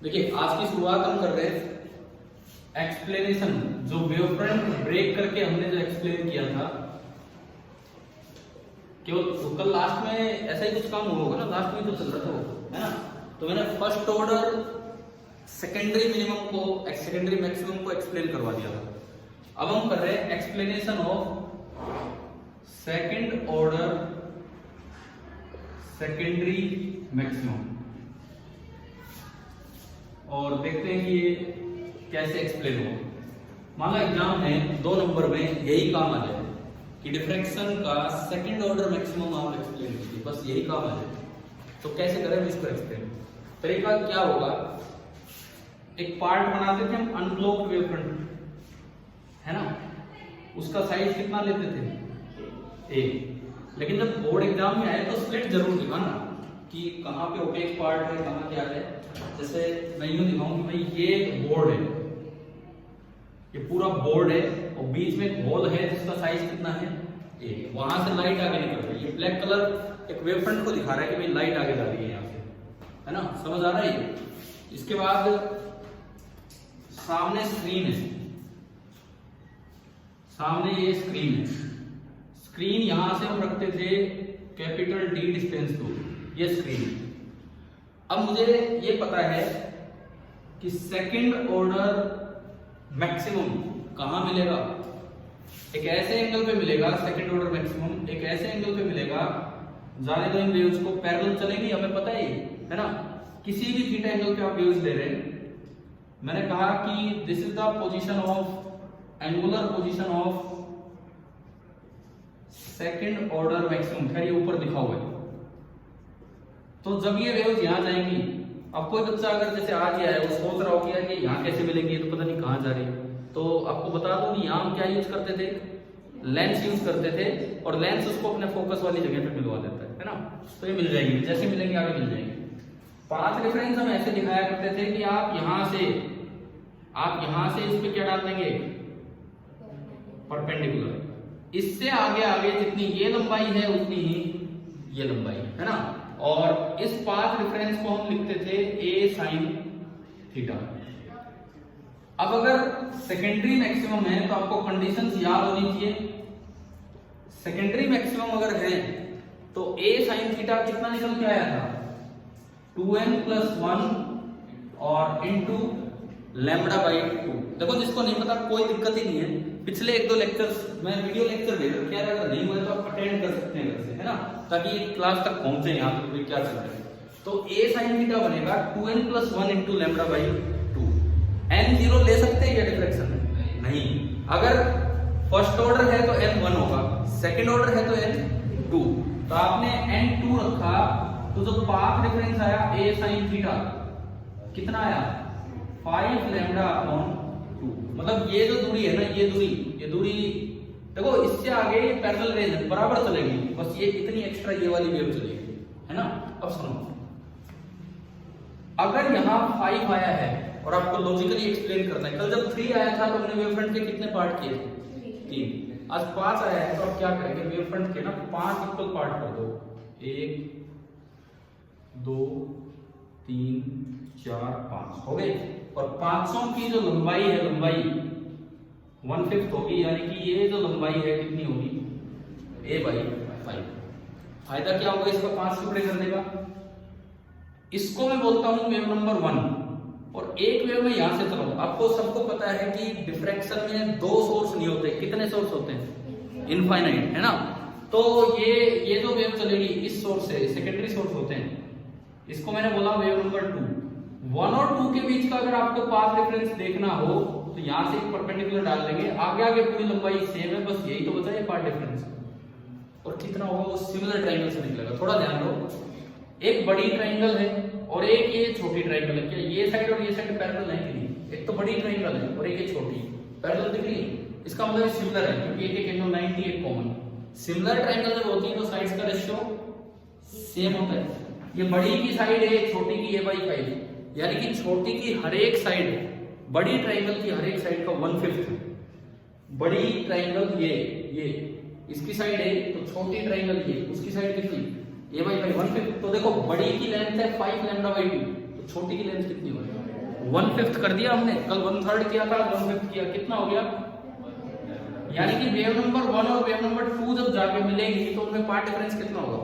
देखिए आज की शुरुआत हम कर रहे हैं एक्सप्लेनेशन, जो वेवफ्रंट ब्रेक करके हमने जो एक्सप्लेन किया था केवल कल लास्ट में ऐसा ही कुछ काम हुआ होगा ना, लास्ट में तो चल रहा था वो, है ना। तो मैंने फर्स्ट ऑर्डर सेकेंडरी मिनिमम को सेकेंडरी मैक्सिमम को एक्सप्लेन करवा दिया था। अब हम कर रहे हैं explanation of second order secondary maximum, और देखते हैं कि ये कैसे एक्सप्लेन हो। मान लो एग्जाम है 2 नंबर में यही काम आ जाए कि डिफ्रैक्शन का सेकंड ऑर्डर मैक्सिमम आप एक्सप्लेन कीजिए, बस यही काम आ जाए। तो कैसे करें इसको एक्सप्लेन? तरीका क्या होगा, एक पार्ट बनाते थे हम अनब्लॉक्ड वेवफ्रंट, है ना, उसका साइज कितना लेते थे? A। लेकिन जब बोर्ड एग्जाम में आए तो स्प्लिट जरूर दिखाना कि कहाँ पे ओपेक पार्ट है, कहाँ क्या है। जैसे मैं यूं दिखाऊं कि भाई ये बोर्ड है, ये पूरा बोर्ड है और बीच में एक होल है जिसका साइज कितना है? A। वहां से लाइट आगे निकल रही है। ये ब्लैक कलर एक वेवफ्रंट को दिखा रहा है कि भाई लाइट आगे जा रही है यहाँ से, है ना, समझ आ रहा है ये। इसके बाद सामने स्क्रीन है, सामने ये स्क्रीन है। स्क्रीन यहां से हम रखते थे कैपिटल D डिस्टेंस को, ये स्क्रीन। अब मुझे ये पता है कि सेकंड ऑर्डर मैक्सिमम कहां मिलेगा? एक ऐसे एंगल पे मिलेगा सेकंड ऑर्डर मैक्सिमम, एक ऐसे एंगल पे मिलेगा जाने दो इन वेव्स को पैरेलल चलेंगी, हमें पता है ना। किसी भी थीटा एंगल पे आप वेव्स ले रहे हैं। मैंने कहा कि this is the position of angular position of second order maximum, खैर ये ऊपर लिखा हुआ है। तो जब ये वेव्स यहां जाएंगी, अब कोई बच्चा अगर जैसे आज ही आया, वो सोच रहा हो कि यार ये यहाँ कैसे मिलेंगी, तो पता नहीं कहाँ जा रही है। तो आपको बता दूं कि यहाँ हम क्या यूज करते थे, लेंस यूज करते थे, और लेंस उसको अपने फोकस वाली जगह पे मिलवा देता है ना। तो ये मिल जाएगी, जैसे मिलेंगे आगे मिल जाएंगे। पांच रेफरेंस हम ऐसे दिखाया करते थे कि आप यहां से इस पे क्या डाल देंगे? परपेंडिकुलर। इससे आगे आगे जितनी ये लंबाई है उतनी ही ये लंबाई है ना। और इस पांच रेफरेंस को हम लिखते थे A sin थीटा। अब अगर सेकेंडरी मैक्सिमम है तो आपको कंडीशंस याद होनी चाहिए। सेकेंडरी मैक्सिमम अगर है तो A sin थीटा कितना निकल के आया था? 2n+1 और इंटू λ/2। देखो जिसको नहीं पता कोई दिक्कत ही नहीं है, पिछले 1-2 लेक्चर्स मैं वीडियो लेक्चर भेज रखे हैं, अगर नहीं हुए तो आप अटेंड कर सकते हैं घर से, है ना, ताकि क्लास तक पहुंचे यहाँ पे क्या चल रहा है। तो A sin थीटा बनेगा 2n+1 इंटू λ/2। n0 ले सकते हैं क्या डिफ्रैक्शन में? नहीं। अगर फर्स्ट ऑर्डर है तो n1 होगा, सेकंड ऑर्डर है तो n2। तो आपने n2 रखा तो जो पाथ डिफरेंस आया A sin थीटा कितना आया? 5λ/2। मतलब ये जो दूरी है ना, ये दूरी देखो, इससे आगे पैरेलल रेज बराबर चलेगी, बस ये इतनी एक्स्ट्रा ये वाली वेव चलेगी, है ना। अब सुनो, अगर यहाँ 5 आया है और आपको लॉजिकली एक्सप्लेन करना है, कल जब 3 आया था तो हमने वेवफ्रंट के कितने पार्ट किए थे? 3। आज 5 आया है तो आप क्या करेंगे? वेवफ्रंट के ना 5 इक्वल पार्ट कर दो। 1 2 3 4 5 हो गए। और 500 की जो लंबाई है, लंबाई 1/5 होगी, यानी कि ये जो लंबाई है कितनी होगी? A/5। फायदा क्या होगा इसका? 5 टुकड़े कर देगा। इसको मैं बोलता हूं वेव नंबर 1। और एक वेव में यहां से चलाऊं। आपको सबको पता है कि डिफ्रैक्शन में 2 सोर्स नहीं होते। कितने सोर्स होते हैं? इनफाइनाइट, है ना। तो ये जो वेव चलेगी इस सोर्स से, सेकेंडरी सोर्स होते हैं, इसको मैंने बोला वेव नंबर 2। 1 और 2 के बीच का अगर आपको पाथ डिफरेंस देखना हो तो यहां से एक परपेंडिकुलर डाल देंगे, आगे पूरी लंबाई सेम है, बस यही तो बचा है पाथ डिफरेंस। और कितना होगा? वो सिमिलर ट्रायंगल से निकलेगा। थोड़ा ध्यान दो, एक बड़ी ट्रायंगल है और एक ये छोटी ट्रायंगल है। क्या ये साइड और ये साइड पैरेलल है कि नहीं? एक तो बड़ी ट्रायंगल है और एक ये छोटी, पैरेलल दिख रही है। इसका मतलब सिमिलर है, क्योंकि एक एंगल 90, एक कॉमन। सिमिलर ट्रायंगल जब होती है तो साइड्स का रेशियो सेम होता है। ये बड़ी की साइड है, छोटी की A/5, यानी कि छोटी की हर एक साइड, बड़ी ट्रायंगल की हर एक साइड का 1/5। बड़ी ट्रायंगल ये इसकी साइड है, तो छोटी ट्रायंगल ये उसकी साइड कितनी? A/5 1/5। तो देखो बड़ी की लेंथ है 5λ/2, तो छोटी की लेंथ कितनी होगी? 1/5 कर दिया हमने, कल 1/3 किया था, 1/5 किया, कितना हो गया? यानी कि वेव नंबर 1 और वेव नंबर 2 जब जाके मिलेंगी तो उनमें पार्ट डिफरेंस कितना होगा?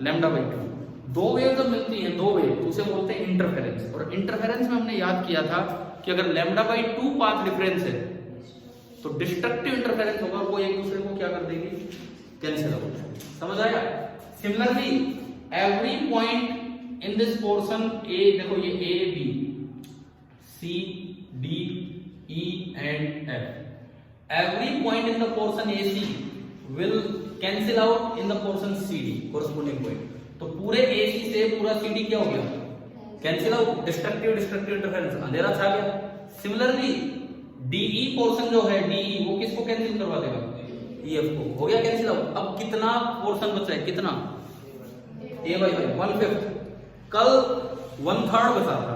λ/2। दो वेव जब मिलती हैं, दो वेव, तो उसे बोलते हैं इंटरफेरेंस। और इंटरफेरेंस में हमने याद किया था कि अगर λ/2 पाथ डिफरेंस है तो डिस्ट्रक्टिव इंटरफेरेंस होगा, वो एक दूसरे को क्या कर देगी? Cancel out. समझ आया? Similarly every point in this portion A, देखो ये A B C D E and F, every point in the portion AC will cancel out in the portion CD, corresponding point। तो पूरे AC से पूरा CD क्या हो गया? Cancel out, destructive interference, अंधेरा छा गया। सिमिलरली DE पोर्शन जो है, DE वो किसको कैंसिल करवा देगा? EF को। हो गया कैंसिल आउट। अब कितना पोर्शन बचा है? कितना? A/5 1/5। कल 1/3 बचा था।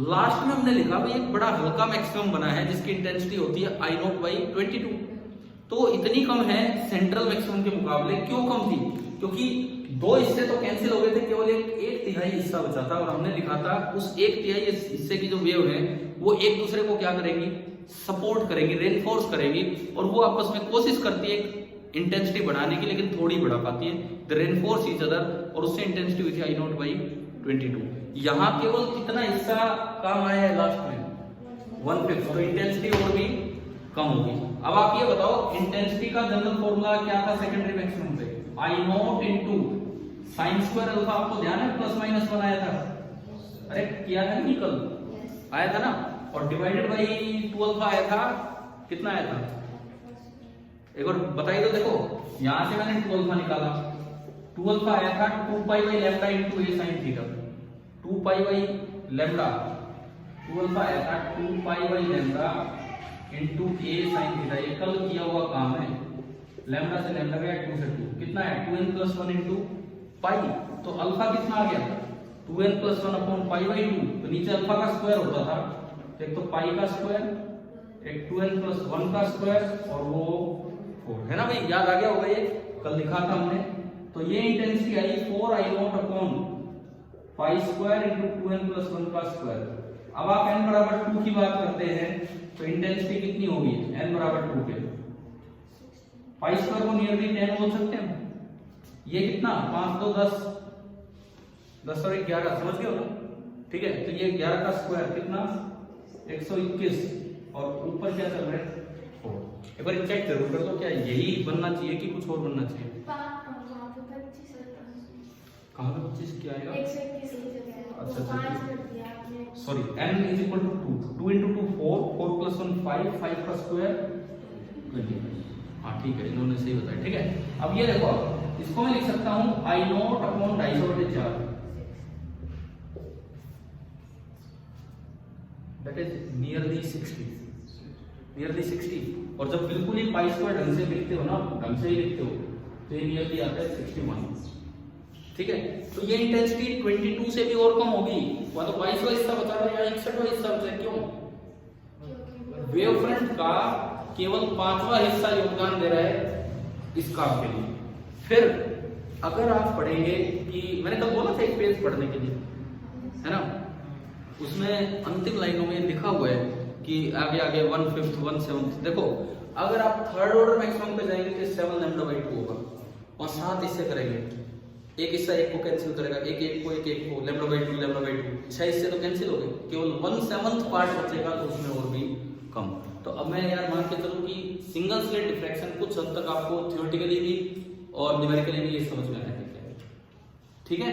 लास्ट में हमने लिखा भाई एक बड़ा हल्का मैक्सिमम बना है जिसकी इंटेंसिटी होती है I0/22। तो इतनी कम है सेंट्रल मैक्सिमम के मुकाबले। क्यों कम थी? क्योंकि दो हिस्से तो कैंसिल हो गए थे, केवल एक तिहाई हिस्सा बचा था। और हमने लिखा था उस एक तिहाई हिस्से की जो वेव है वो एक दूसरे को क्या करेंगी? सपोर्ट करेंगी, रेनफोर्स करेंगी, और वो आपस में कोशिश करती है इंटेंसिटी बढ़ाने की, लेकिन थोड़ी बढ़ा पाती है। द रेनफोर्स ईच अदर, और उससे इंटेंसिटी हुई थी I0/22। यहाँ केवल कितना हिस्सा काम आया है लास्ट में? 1/5। तो इंटेंसिटी और भी कम होगी। अब आप ये बताओ इंटेंसिटी का जनरल फॉर्मूला क्या था सेकेंडरी मैक्सिमम पे? I0 into sine square alpha. आपको ध्यान है +-1 आया था? अरे किया था नहीं कल? आया था ना? और डिवाइडेड बाई 2 अल्फा आया था। कितना आया था? एक और बताइए तो। देखो यहां से मैंने 2 अल्फा निकाला, 2 अल्फा आया था 2π/λ into a sin theta. 2π/λ 2 alpha आया था 2π/λ इंटू a sin थीटा। ये कल किया हुआ काम है। लैम्डा से लैम्डा गया 2 से 2, कितना है? 2n+1 into pi. तो अल्फा कितना आ गया? 2n+1 upon π/2। तो नीचे अल्फा का स्क्वायर होता था, एक तो पाई का स्क्वायर, एक 2n+1 का स्क्वायर, और वो 4 है ना भाई? याद आ गया होगा, ये कल लिखा था हमने। तो ये intensity I 4I0 upon π² into 2n+1 का स्क्वायर। अब आप n/2 की बात करते हैं तो इंटेंसिटी कितनी होगी n/2 पे? π² को नियरली 10 बोल सकते हैं। ये कितना? 5 2 10, 10 और 11, समझ गए हो ना? ठीक है, तो ये 11 का स्क्वायर कितना? 121, और ऊपर क्या चल रहा है? 4। एक बार चेक जरूर कर दो, क्या यही बनना चाहिए कि कुछ और बनना चाहिए? कहाँ पे 25 क्या आएगा? अच्छा, sorry, n is equal to 2, 2 into 2 4, 4+1 5, 5 का स्क्वायर 20। हाँ ठीक है, इन्होंने सही बताया। ठीक है, अब ये देखो, इसको मैं लिख सकता हूँ I0 upon 250/4, that is nearly 60। और जब बिल्कुल ही π² ढंग से लिखते हो ना, ढंग से ही लिखते हो, तो ये नियरली आता है 61। ठीक है, तो ये इंटेंसिटी 22 से भी और कम होगी। वहां तो 22वां हिस्सा बचा रहा है, या 61वां हिस्सा बचा है। क्यों? वेव फ्रंट का केवल 5वां हिस्सा योगदान दे रहा है इस काम के लिए। फिर अगर आप पढ़ेंगे कि मैंने कल बोला था एक पेज पढ़ने के लिए, है ना, उसमें अंतिम लाइनों में लिखा हुआ है कि आगे 1/5 1/7। देखो अगर आप थर्ड ऑर्डर मैक्सिमम पे जाएंगे तो 7 λ/2 होगा, और 7 हिस्से करेंगे, एक हिस्सा एक को कैंसिल करेगा, एक को λ/2 6 हिस्से तो कैंसिल हो गए, केवल 1/7 पार्ट बचेगा, तो उसमें और भी कम। तो अब मैं यार मान के चलूं कि सिंगल स्लिट डिफ्रैक्शन कुछ हद तक आपको थ्योरेटिकली भी और न्यूमेरिकली भी ये समझ में आया है। ठीक है,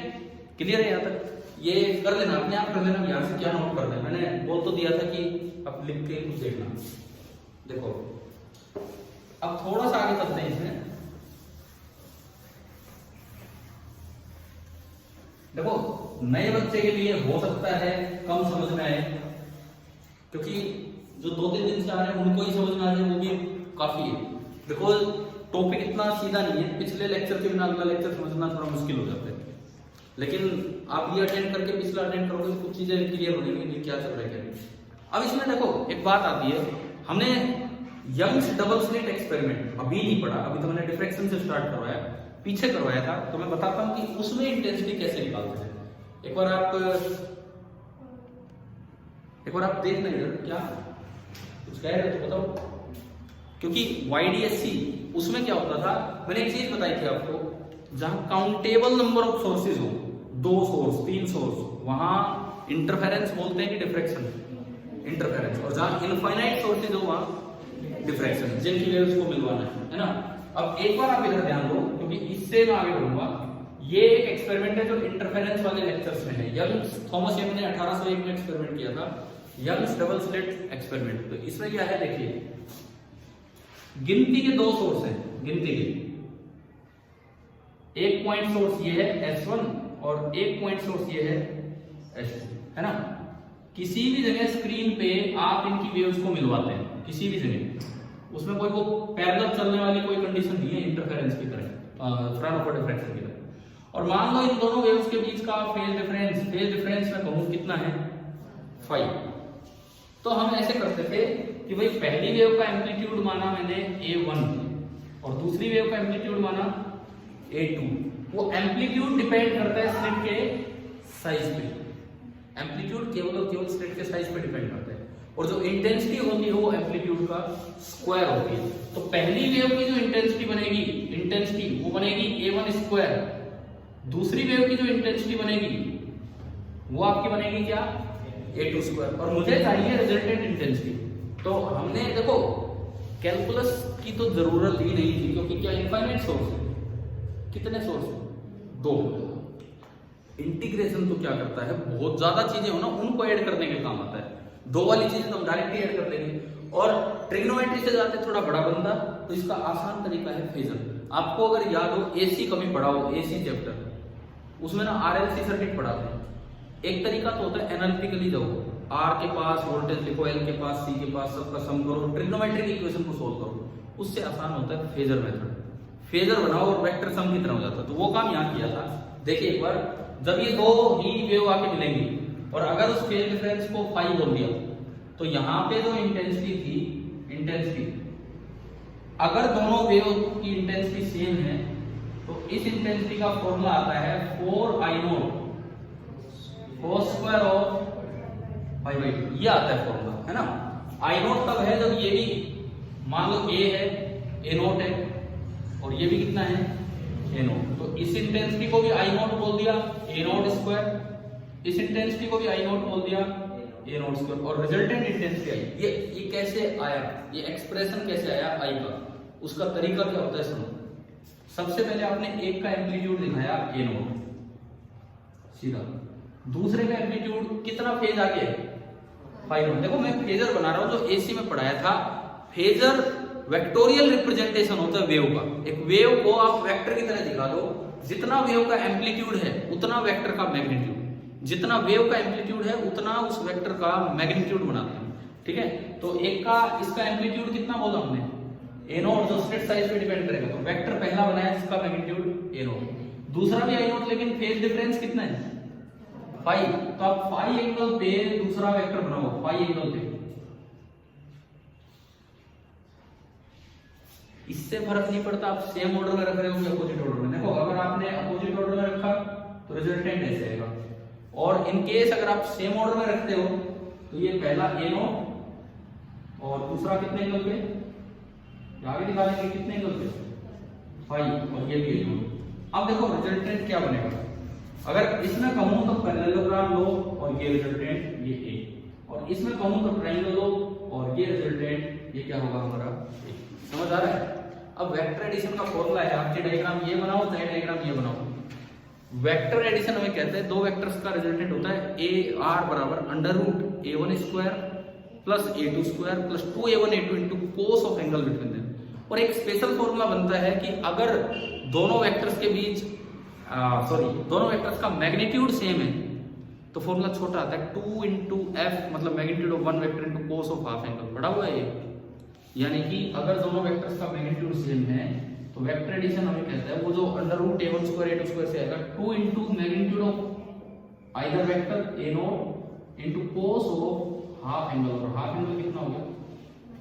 क्लियर है यहाँ तक? ये कर लेना, अपने आप कर लेना, यहाँ से क्या नोट कर लेना। मैंने बोल तो दिया था कि अब लिख के कुछ देखना। देखो अब थोड़ा सा आगे चलते हैं इसमें। देखो नए बच्चे के लिए हो सकता है कम समझ में आए, क्योंकि जो 2-3 दिन से आ रहे हैं उनको ही समझ में आ जाए वो भी काफी है। देखो टॉपिक इतना सीधा नहीं है, पिछले लेक्चर के बिना अगला लेक्चर समझना थोड़ा मुश्किल हो जाता है, लेकिन आप ये अटेंड करके पिछला अटेंड करोगे तो कुछ चीजें क्लियर हो जाएंगी क्या चल रहा है। अब इसमें देखो एक बात आती है, हमने यंग्स डबल स्लिट एक्सपेरिमेंट अभी नहीं पढ़ा, अभी तो मैंने डिफ्रैक्शन से स्टार्ट करवाया, पीछे करवाया था, तो मैं बताता हूँ कि उसमें इंटेंसिटी कैसे निकालते हैं। एक बार आप एक बार आप देखना इधर, क्या कुछ कह रहे तो बताओ। क्योंकि YDSC उसमें क्या होता था, मैंने एक चीज बताई थी आपको, जहां काउंटेबल नंबर ऑफ सोर्सेज हो, 2 सोर्स 3 सोर्स, वहां इंटरफेरेंस बोलते हैं कि डिफ्रैक्शन, इंटरफेरेंस। और जहां इनफाइनाइट सोर्सेज हो वहां डिफ्रैक्शन, जिनकी वेव्स को मिलवाना है ना। अब एक बार आप इधर ध्यान दो, क्योंकि इससे मैं आगे बढ़ूंगा। ये एक एक्सपेरिमेंट है जो इंटरफेरेंस वाले लेक्चर्स में है। यंग्स थॉमस यंग ने 1801 में एक्सपेरिमेंट किया था, यंग्स डबल स्लिट एक्सपेरिमेंट। तो इसमें क्या है देखिए, गिनती के 2 सोर्स हैं, गिनती के, एक पॉइंट सोर्स ये है S1 और एक पॉइंट सोर्स ये है S2, है ना। किसी भी जगह स्क्रीन पे आप इनकी वेव्स को मिलवाते हैं, किसी भी जगह, उसमें कोई वो पैरेलल चलने वाली कोई कंडीशन नहीं है इंटरफेरेंस की तरह, फ्रंट ऑफ डिफ्रैक्शन की तरह। और मान लो इन दोनों वेव्स के बीच का फेज डिफरेंस मैं कहूं कितना है, 5। तो हम ऐसे करते थे कि भाई पहली वेव का एम्पलीट्यूड माना मैंने A1 और दूसरी वेव का एम्पलीट्यूड माना A2। वो एम्पलीट्यूड डिपेंड करता है स्लिट के साइज पे, एम्पलीट्यूड केवल और केवल स्लिट के साइज पे डिपेंड करता है। और जो इंटेंसिटी होती है वो एम्पलीट्यूड का स्क्वायर होती है। तो पहली वेव की जो इंटेंसिटी बनेगी, वो बनेगी A1 स्क्वायर, दूसरी वेव की जो इंटेंसिटी बनेगी वो आपकी बनेगी क्या, A2 स्क्वायर। और मुझे चाहिए रिजल्टेंट इंटेंसिटी। तो हमने देखो कैलकुलस की तो जरूरत ही नहीं थी, क्योंकि क्या इनफाइनाइट सोर्स है, कितने सोर्स, 2। इंटीग्रेशन तो क्या करता है, बहुत ज्यादा चीजें हो ना उनको ऐड करने के काम आता है। 2 वाली चीजें तो हम डायरेक्टली ऐड कर लेंगे। और ट्रिग्नोमेट्री से जाते थोड़ा बड़ा बंदा, तो इसका आसान तरीका है फेजर। आपको अगर याद हो AC कभी पढ़ा हो, AC चैप्टर, उसमें ना RLC सर्किट पढ़ाते हैं। एक तरीका तो होता है एनालिटिकली जाओ, R के पास वोल्टेज लिखो, L के पास C के पास, सबका सम करो, ट्रिग्नोमेट्रिक इक्वेशन को सोल्व करो। उससे आसान होता है फेजर मेथड, फेजर बनाओ और वेक्टर सम की तरह हो जाता है। तो वो काम यहाँ किया था। देखिए एक बार, जब ये 2 ही वेव आके मिलेंगी और अगर उस फेज डिफरेंस को फाई बोल दिया, तो यहाँ पे जो इंटेंसिटी थी, अगर दोनों वेव की इंटेंसिटी सेम है तो इस इंटेंसिटी का फॉर्मूला आता है 4I0 cos square of pi by 2। ये आता है फॉर्मूला, है ना। I0 तब है जब ये भी मान लो A है, A0 है, और ये भी कितना है, A0। तो इस इंटेंसिटी को भी I0 बोल दिया, A0 स्क्वायर, इस इंटेंसिटी को भी I0 बोल दिया, A0 स्क्वायर, और रिजल्टेंट इंटेंसिटी आई। ये कैसे आया, ये एक्सप्रेशन कैसे आया I का, उसका तरीका क्या होता है सुनो। सबसे पहले आपने एक का एम्पलीट्यूड दिखाया A0 सीधा, दूसरे का एम्पलीट्यूड कितना फेज आगे, 5। देखो मैं फेजर बना रहा हूं, जो AC में पढ़ाया था। फेजर वेक्टोरियल रिप्रेजेंटेशन होता है वेव का। एक वेव को आप वेक्टर की तरह दिखा दो, जितना वेव का एम्पलीट्यूड है उतना वेक्टर का मैग्नीट्यूड, जितना वेव का एम्पलीट्यूड है उतना उस वेक्टर का मैग्नीट्यूड बनाते हैं, ठीक है। तो एक का इसका एम्पलीट्यूड कितना बोला हमने, A0, जो स्लिट साइज पे डिपेंड करेगा। तो वेक्टर पहला बनाया जिसका मैग्नीट्यूड A0, दूसरा भी I0, लेकिन फेज डिफरेंस कितना है, 5। तो आप फाई एंगल पे दूसरा वेक्टर बनाओ, फाई एंगल पे। इससे फर्क नहीं पड़ता आप सेम ऑर्डर में रख रहे हो या अपोजिट ऑर्डर में। देखो अगर आपने अपोजिट ऑर्डर में रखा तो रिजल्टेंट ऐसे आएगा, और इन केस अगर आप सेम ऑर्डर में रखते हो तो ये पहला A0 और दूसरा कितने एंगल पे, आगे दिखा देंगे कितने एंगल पे, 5, और ये भी A0। अब देखो रिजल्टेंट क्या बनेगा। अगर इसमें कहूं तो पैरेललोग्राम लो और ये रिजल्टेंट ये A, और इसमें कहूं तो ट्रायंगल लो और ये रिजल्टेंट ये क्या होगा हमारा A। समझ आ रहा है। अब वेक्टर एडिशन का फॉर्मूला है, आपके डायग्राम ये बनाओ, चाहे डायग्राम ये बनाओ। वेक्टर एडिशन हमें कहते हैं 2 वेक्टर्स का रिजल्टेंट होता है AR बराबर under root A1 square plus A2 square plus 2A1 A2 into cos of angle between them. और एक स्पेशल फॉर्मूला बनता है कि अगर दोनों वेक्टर्स के बीच दोनों वेक्टर्स का मैग्नीट्यूड सेम है तो फॉर्मूला छोटा आता है 2 इंटू F, मतलब magnitude of one vector into cos of half angle. पढ़ा हुआ है ये, यानी कि अगर दोनों वेक्टर्स का मैग्नीट्यूड सेम है तो वेक्टर एडिशन हमें कहता है वो जो under root A1 square A2 square से आएगा 2 into magnitude of either vector A0 into cos of half angle, और हाफ एंगल कितना हो गया,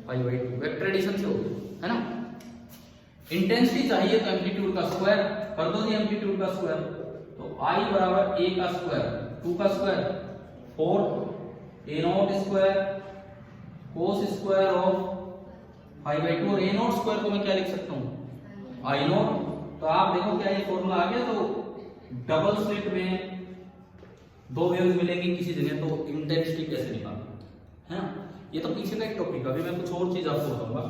पाई बाई 2। वेक्टर एडिशन से हो गया, है ना। इंटेंसिटी चाहिए तो एम्पलीट्यूड का स्क्वायर कर दो जी, एम्पलीट्यूड का स्क्वायर। तो I बराबर A का स्क्वायर, 2 का square 4 A not square cos square of 5/2 और ए नॉट स्क्वायर को मैं क्या लिख सकता हूँ आई नॉट। तो आप देखो क्या ये फॉर्मूला आ गया। तो डबल स्लिट में दो वेव्स मिलेंगी किसी जगह तो इंटेंसिटी कैसे निकालना है ना। ये तो पीछे का एक टॉपिक। अभी मैं कुछ और चीज आपको बताऊंगा।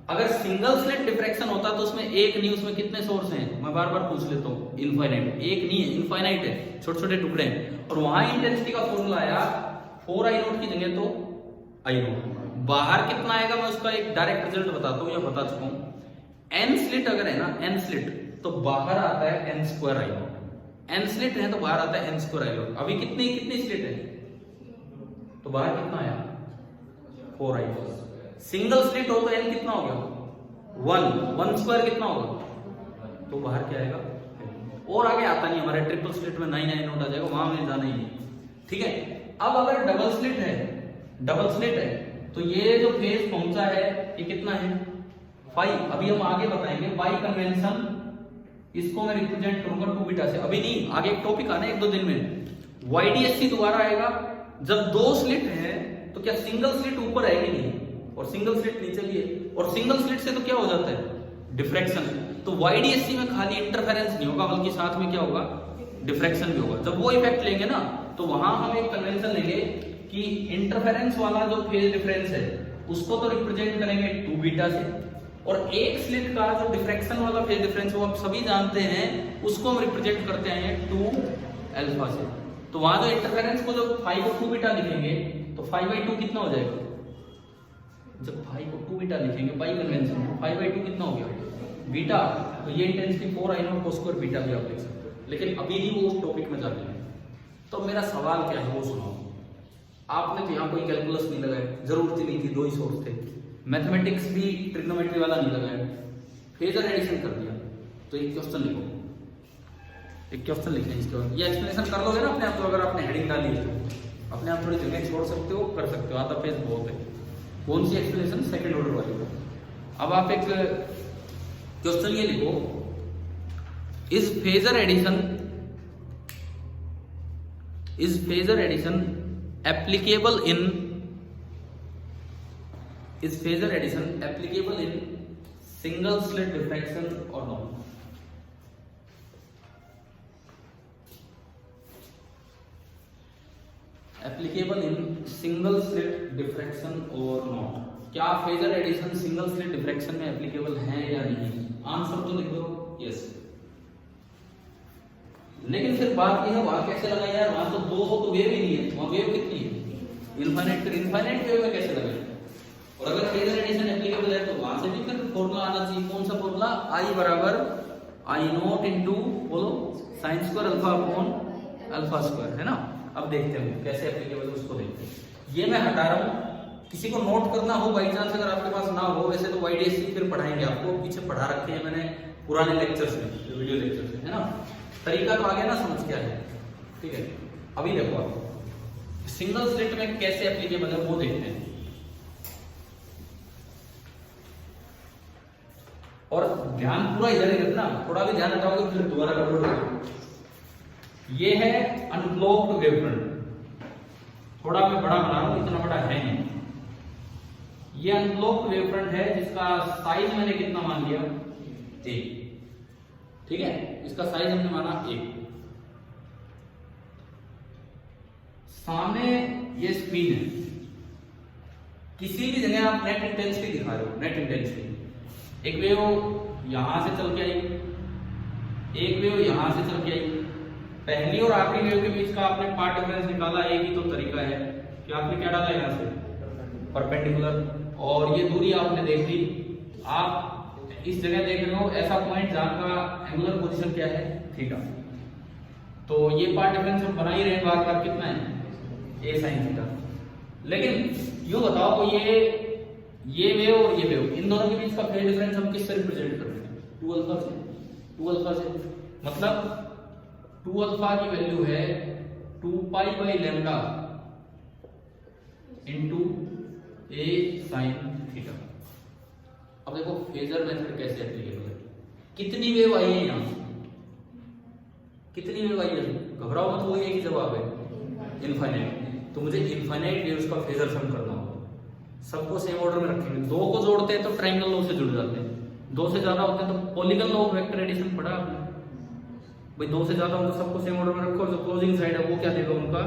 अगर सिंगल स्लिट डिफ्रैक्शन होता तो उसमें एक नहीं, उसमें कितने सोर्स हैं मैं बार बार पूछ लेता हूँ। इनफाइनाइट। एक नहीं है, इनफाइनाइट है, छोटे छोटे टुकड़े हैं। और वहां इंटेंसिटी का फॉर्मूला आया 4I0 की जगह तो I0। बाहर कितना आएगा मैं उसका एक डायरेक्ट रिजल्ट बताता हूँ या बता चुका हूँ। एन स्लिट अगर है ना, एन स्लिट, तो बाहर आता है n square I0। N slit है तो बाहर आता है n स्क्वायर I0। अभी कितनी कितनी स्लिट है तो बाहर कितना आया 4I0। सिंगल स्लिट हो तो n कितना हो गया 1 स्क्वायर कितना होगा तो बाहर क्या आएगा। और आगे आता नहीं हमारे ट्रिपल स्लिट में 9I0 आ जाएगा, वहां में जाना ही नहीं। ठीक है। अब अगर डबल स्लिट है, डबल स्लिट है तो ये जो फेज पहुंचा है ये कितना है 5। अभी हम आगे बताएंगे बाई कन्वेंशन इसको मैं रिप्रेजेंट करूंगा 2 बीटा से। अभी नहीं, आगे एक टॉपिक आना 1-2 दिन में। YDSC दोबारा आएगा। जब दो स्लिट है तो क्या सिंगल स्लिट ऊपर आएगी नहीं और सिंगल स्लिट नीचे भी है, और सिंगल स्लिट से तो क्या हो जाता है डिफ्रैक्शन। तो YDSC में खाली इंटरफेरेंस नहीं होगा बल्कि साथ में क्या होगा डिफ्रैक्शन भी होगा। जब वो इफेक्ट लेंगे ना तो वहां हम एक कन्वेंशन लेंगे कि इंटरफेरेंस वाला जो फेज डिफरेंस है उसको तो रिप्रेजेंट करेंगे 2 बीटा से, और एक स्लिट का जो डिफ्रैक्शन वाला फेज डिफरेंस वो आप सभी जानते हैं उसको हम रिप्रेजेंट करते हैं 2 अल्फा से। तो वहां जो इंटरफेरेंस को जब 5 को 2 बीटा लिखेंगे तो 5/2 कितना हो जाएगा। जब 5 को 2 बीटा लिखेंगे बाई कन्वेंशन 5/2 कितना हो गया बीटा। तो ये intensity 4I0 cos square beta भी आप लिख सकते हो। लेकिन अभी नहीं वो उस टॉपिक में जाते हैं। तो मेरा सवाल क्या है वो सुनो। आपने तो यहाँ कोई कैलकुलस नहीं लगाया, जरूरत ही नहीं थी, 2 ही सोर्स थे। मैथमेटिक्स भी ट्रिग्नोमेट्री वाला नहीं लगाया, फेजर एडिशन कर दिया। तो एक क्वेश्चन लिखो, एक क्वेश्चन लिखना है इसके बाद। ये एक्सप्लेनेशन कर लोगे ना अपने आप। तो अगर आपने हेडिंग डाली है तो अपने आप थोड़ी जगह छोड़ सकते हो, कर सकते हो। आधा पेज बहुत है। कौन सी एक्सप्लेनेशन सेकंड ऑर्डर वाली को। अब आप एक क्वेश्चन ये लिखो, is phasor addition applicable in single slit diffraction or not? Applicable in single slit diffraction or not? क्या phasor addition single slit diffraction में एप्लीकेबल है या नहीं? आंसर तो लिख दो यस। लेकिन फिर बात यह है वहां कैसे लगाए यार, वहां तो 2 हो तो वेव ही नहीं है, वहां वेव कितनी है इनफाइनाइट। इनफाइनाइट वेव में कैसे लगाए। और अगर फेजर एडिशन एप्लीकेबल है तो वहां से भी फिर फॉर्मूला आना चाहिए। कौन सा फॉर्मूला I बराबर I0 इनटू बोलो sin square alpha upon alpha square, है ना। अब देखते हैं कैसे एप्लीकेबल उसको देखते हैं। ये मैं हटा रहा हूं, किसी को नोट करना हो बाई चांस अगर आपके पास ना हो, वैसे तो YDSC फिर पढ़ाएंगे आपको, पीछे पढ़ा रखे हैं मैंने पुराने लेक्चर्स में, वीडियो लेक्चर्स में, है ना। तरीका तो आ गया ना समझ क्या है। ठीक है। अभी देखो आप सिंगल स्लिट में कैसे एप्लीकेबल है वो देखते हैं। और ध्यान पूरा इधर ही रखना, थोड़ा भी ध्यान हटाओगे फिर दोबारा गड़बड़ होगी। ये है अनब्लॉक्ड वेवफ्रंट, थोड़ा मैं बड़ा बना रहा हूं, इतना बड़ा है नहीं। ये अनब्लॉक्ड वेवफ्रंट है जिसका साइज मैंने कितना मान लिया 1। ठीक है, इसका साइज हमने माना 1। सामने ये स्क्रीन है, किसी भी जगह आप नेट इंटेंसिटी दिखा रहे हो, नेट इंटेंसिटी। एक वेव यहां से चल के आई, एक वेव यहां से चल के आई। पहली और आखिरी वेव के बीच का आपने पार्ट डिफरेंस निकाला, एक ही तो तरीका है कि आपने क्या डाला यहां से परपेंडिकुलर, और ये दूरी आपने देख ली। आप इस जगह देख रहे हो ऐसा पॉइंट जहां का एंगुलर पोजीशन क्या है थीटा। तो ये पार्ट डिफरेंस हम बना ही रहे बार बार, कितना है a sin थीटा। लेकिन यूं बताओ ये वेव और ये वेव, इन दोनों के बीच का फेज डिफरेंस हम किससे रिप्रेजेंट कर रहे हैं 2 अल्फा से। 2 अल्फा से मतलब 2 अल्फा की वैल्यू है 2 pi by lambda into a sin theta. अब देखो फेजर मेथड कैसे एप्लीकेबल है। कितनी वेव आई है यहां, कितनी वेव आई है, घबराओ मत, वो एक ही जवाब है इनफाइनाइट। तो मुझे इनफाइनाइट वेव्स का फेजर सम करना होगा। सबको सेम ऑर्डर में रखेंगे, दो को जोड़ते हैं तो ट्रायंगल लॉ से जुड़ जाते हैं, दो से ज्यादा होते हैं तो polygon law of vector addition पढ़ा आपने भाई, दो से ज्यादा हो तो सबको सेम ऑर्डर में रखो और जो क्लोजिंग साइड है वो क्या देगा उनका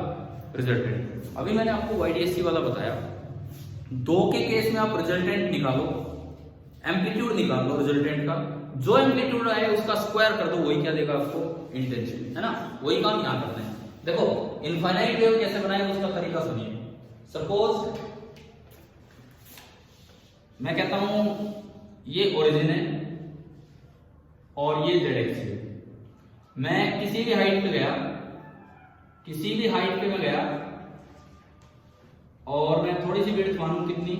रिजल्टेंट। अभी मैंने आपको YDSC वाला बताया, दो के केस में आप रिजल्टेंट निकालो, एम्पलीट्यूड निकाल लो रिजल्टेंट का, जो एम्पलीट्यूड आए उसका स्क्वायर कर दो, वही क्या देगा आपको इंटेंसिटी, है ना। वही काम यहां करते हैं। देखो इनफाइनाइट वेव कैसे बनाए उसका तरीका सुनिए। सपोज मैं कहता हूं ये ओरिजिन है और ये जेड एक्स है, मैं किसी भी हाइट पे गया, किसी भी हाइट पे मैं गया और मैं थोड़ी सी विड्थ मानूं कितनी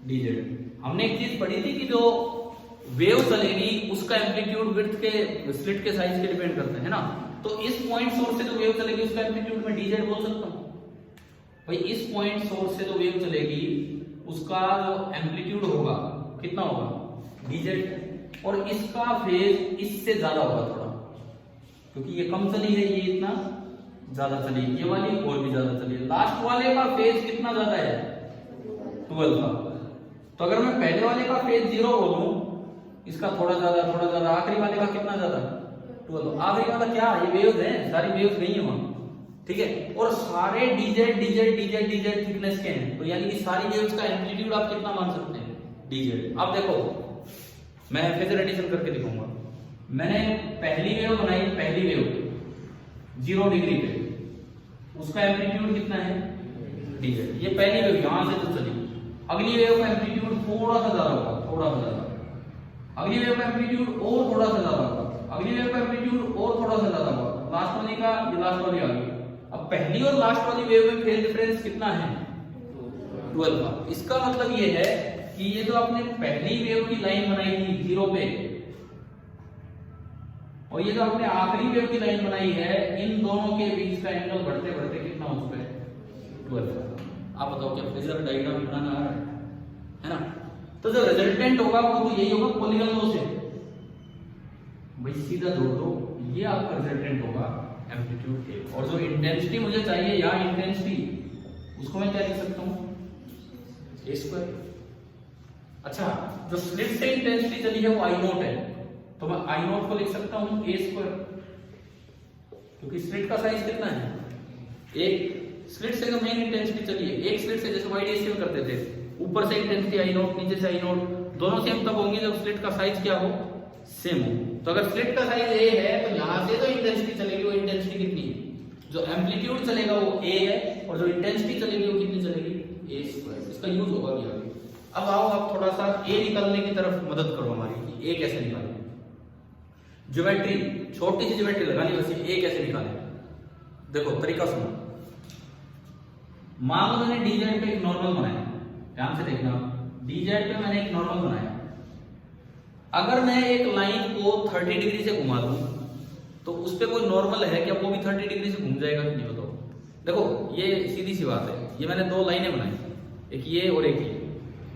dz। हमने एक चीज पढ़ी थी कि जो वेव चलेगी उसका एम्पलीट्यूड विड्थ के स्लिट के साइज के डिपेंड करता है ना। तो इस पॉइंट सोर्स से जो वेव चलेगी उसका एम्पलीट्यूड मैं dz बोल सकता हूं भाई। इस पॉइंट सोर्स से जो वेव चलेगी उसका जो एम्पलीट्यूड होगा कितना होगा dz, और इसका फेज इससे ज्यादा होगा थोड़ा, क्योंकि ये कम चली है, ये इतना ज्यादा चली, ये वाली और भी ज्यादा चली है। लास्ट वाले का फेज कितना ज्यादा है 12 का। तो अगर मैं पहले वाले का फेज 0 बोलूं, इसका थोड़ा ज्यादा, आखिरी वाले का कितना ज्यादा 12। आखिरी वाला क्या, ये वेव्स हैं, सारी वेव्स नहीं है वहां, ठीक है। और सारे dz थिकनेस के हैं, तो यानी कि सारी वेव्स का एम्पलीट्यूड आप कितना मान सकते हैं dz। अब देखो मैं फेजर एडिशन करके दिखाऊंगा। मैंने पहली वेव बनाई, पहली वेव 0 डिग्री पे, उसका एम्पलीट्यूड कितना है dz। ये पहली वेव यहां से तो चली, अगली वेव का एम्पलीट्यूड थोड़ा सा ज्यादा होगा, थोड़ा सा ज्यादा, अगली वेव का एम्पलीट्यूड और थोड़ा सा ज्यादा होगा, अगली वेव का एम्पलीट्यूड और थोड़ा सा ज्यादा होगा, लास्ट वाली का, ये लास्ट वाली आ गई। अब पहली और लास्ट वाली वेव में फेज डिफरेंस कितना है 12 का। इसका मतलब ये है कि ये जो आपने पहली वेव की लाइन बनाई थी 0 पे, और ये जो आपने आखिरी वेव की लाइन बनाई है, इन दोनों के बीच का एंगल बढ़ते बढ़ते कितना हो चुका है 12। आप बताओ क्या फेजर डायग्राम बनाना आ रहा है ना। तो जो रिजल्टेंट होगा वो तो यही होगा पॉलीगन लॉ से भाई, सीधा जोड़ दो, ये आपका रिजल्टेंट होगा एम्पलीट्यूड ए। और जो इंटेंसिटी मुझे चाहिए यहाँ इंटेंसिटी, उसको मैं क्या लिख सकता हूँ ए स्क्वायर। अच्छा जो स्लिट से इंटेंसिटी चली है वो आई नोट है, तो मैं आई नोट को लिख सकता हूँ ए स्क्वायर, क्योंकि स्लिट का साइज कितना है, एक स्लिट से जो मेन इंटेंसिटी चली है, एक स्लिट से, जैसे YDSC में करते थे, ऊपर से इंटेंसिटी आई नोट, नीचे से आई नोट, दोनों सेम तब होंगे जब स्लिट का साइज क्या हो, सेम हो। तो अगर स्लिट का साइज ए है तो यहां से जो इंटेंसिटी चलेगी वो इंटेंसिटी कितनी है, जो एम्पलीट्यूड चलेगा वो ए है, और जो इंटेंसिटी चलेगी वो कितनी चलेगी ए स्क्वायर। इसका यूज होगा भी आगे। अब आओ आप थोड़ा सा ए निकालने की तरफ मदद करो हमारी, कि ए कैसे निकालें। ज्योमेट्री, छोटी सी ज्योमेट्री लगानी, बस ए कैसे निकालें। देखो तरीका सुनो। मान लो मैंने dz पे एक नॉर्मल बनाया, ध्यान से देखना, dz पे मैंने एक नॉर्मल बनाया। अगर मैं एक लाइन को 30 डिग्री से घुमा दूं तो उस पे कोई नॉर्मल है क्या, वो भी 30 डिग्री से घूम जाएगा कि नहीं, बताओ। देखो ये सीधी सी बात है, ये मैंने दो लाइनें बनाई, एक ये और एक ये।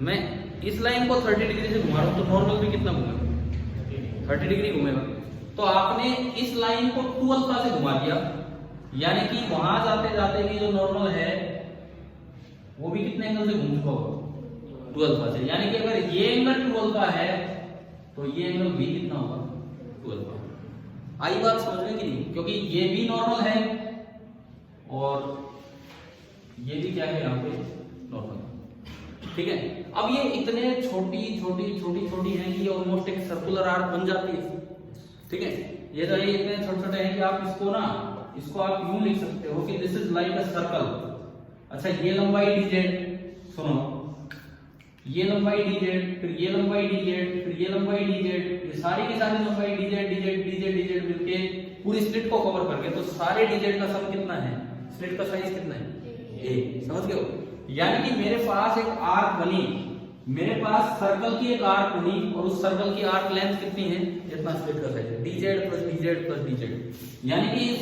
मैं इस लाइन को 30 डिग्री से घुमा रहा हूं तो नॉर्मल भी कितना घूमेगा 30 डिग्री घूमेगा। तो आपने इस लाइन को 2 अल्फा से घुमा दिया, यानी कि वहां जाते जाते भी जो नॉर्मल है वो भी कितने एंगल से घूम चुका होगा 2 अल्फा से। यानी कि अगर ये एंगल 2 अल्फा है तो ये एंगल भी कितना होगा 2 अल्फा। आई बात समझ में कि नहीं, क्योंकि ये भी नॉर्मल है और ये भी क्या है यहाँ पे नॉर्मल, ठीक है। अब ये इतने छोटी है कि ये ऑलमोस्ट एक सर्कुलर आर्क बन जाती है, ठीक है। ये तो ये इतने छोटे हैं कि आप इसको आप यूं लिख सकते हो कि this is like a circle. अच्छा ये लंबाई dz, सुनो, ये लंबाई dz, फिर ये लंबाई dz, फिर ये लंबाई dz, ये सारी की सारी लंबाई dz मिलके पूरी स्लिट को कवर करके, तो सारे dz का सम कितना है, स्लिट का साइज कितना है a। समझ गए हो। यानी कि मेरे पास एक आर्क बनी, मेरे पास सर्कल की एक आर्क बनी, और उस सर्कल की आर्क लेंथ कितनी है, जितना स्लिट का साइज है, dz plus dz plus dz। यानी कि इस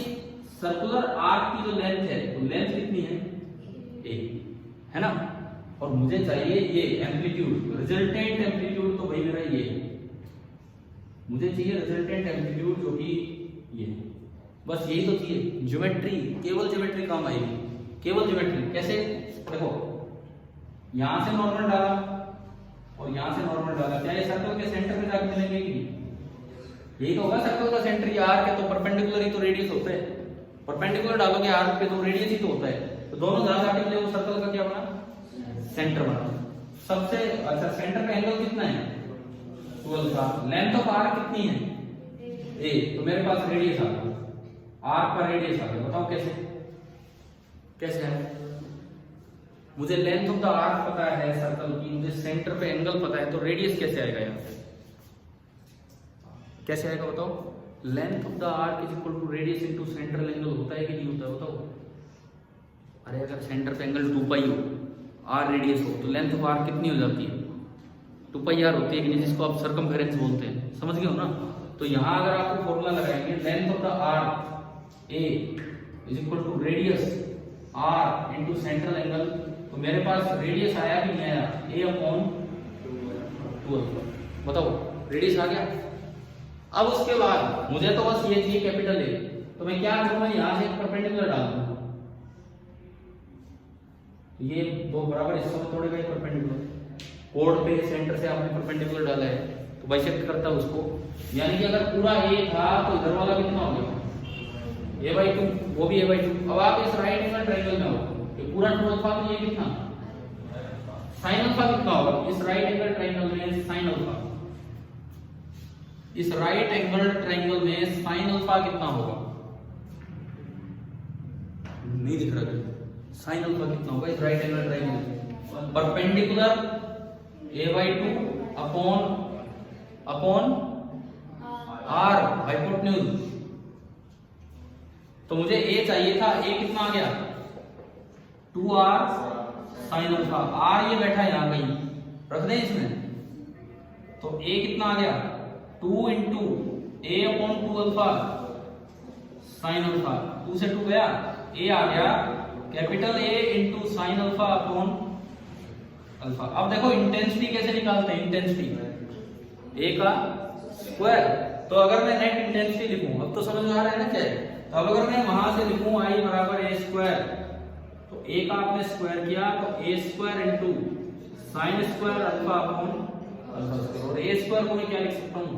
सर्कुलर आर्क की जो लेंथ है, तो लेंथ कितनी है a, है ना। और मुझे चाहिए ये एम्पलीट्यूड, रिजल्टेंट एम्पलीट्यूड, तो भाई मेरा ये है, मुझे चाहिए रिजल्टेंट एम्पलीट्यूड जो कि ये है। बस यही तो चाहिए, ज्योमेट्री, केवल ज्योमेट्री काम आएगी। केवल ज्योमेट्री। कैसे? देखो यहां से नॉर्मल डाला और यहां से नॉर्मल डाला, क्या ये सर्कल के सेंटर में जाके मिलेंगे कि यही तो होगा सर्कल का सेंटर। ये आर्क है तो परपेंडिकुलर ही तो रेडियस होता है, परपेंडिकुलर डालोगे आर्क पे तो रेडियस ही तो होता है, तो दोनों जहां जाके मिले वो सर्कल का क्या बना? सेंटर बना। सबसे अच्छा सेंटर का एंगल कितना है? 12 का। लेंथ ऑफ आर्क कितनी है? ए, तो मेरे पास रेडियस आ गया, आर्क का रेडियस आ गया। बताओ कैसे? कैसे है? मुझे लेंथ ऑफ द आर्क पता है सर्कल की, मुझे सेंटर पे एंगल पता है, तो रेडियस कैसे आएगा यहाँ पे? कैसे आएगा बताओ? Length of the arc is equal to radius into central angle होता है कि नहीं होता है? बताओ। अरे अगर सेंटर पे एंगल 2 पाई हो, आर रेडियस हो, तो लेंथ ऑफ आर्क कितनी हो जाती है? 2 पाई आर होती है कि नहीं, जिसको आप सर्कमफेरेंस बोलते हैं। समझ गए हो ना? तो यहां अगर आपको फॉर्मूला लगाएंगे length of the arc a is equal to radius r into central angle, तो मेरे पास रेडियस आया कि नहीं आया? A upon 12। बताओ रेडियस आ गया। अब उसके बाद मुझे तो बस ये चाहिए कैपिटल ए, तो मैं क्या करूंगा? यहां से परपेंडिकुलर डाल दूंगा, ये दो बराबर हिस्सों में तोड़े गए परपेंडिकुलर। कोड पे सेंटर से आपने परपेंडिकुलर डाला है तो बाइसेक्ट करता है उसको, यानी कि अगर पूरा ए था तो इधर वाला कितना हो गया? a/2, वो भी a/2। अब आप इस राइट एंगल ट्रायंगल में हो, ये पूरा 12 था, तो ये कितना साइन अल्फा कितना होगा? इस राइट एंगल ट्रायंगल में साइन अल्फा, इस राइट एंगल ट्रायंगल में साइन अल्फा कितना होगा? नहीं दिख रहा है। साइन अल्फा कितना होगा इस right angle triangle? Perpendicular a/2 upon r hypotenuse. तो मुझे a चाहिए था, a कितना आ गया? 2r sine alpha. r ये बैठा है यहां कहीं, रख दें इसमें, तो a कितना आ गया? 2 into a upon 2 alpha sine alpha. 2 से 2 गया, a आ गया capital A into sine alpha upon alpha. अब देखो इंटेंसिटी कैसे निकालते हैं? इंटेंसिटी A का स्क्वायर। तो अगर मैं नेट इंटेंसिटी लिखूं, अब तो समझ में आ रहा है ना क्या है? तो अब अगर मैं वहां से लिखूं I बराबर A स्क्वायर, तो A का आपने स्क्वायर किया तो A square into sine square alpha upon alpha square. और A स्क्वायर को मैं क्या लिख सकता हूं?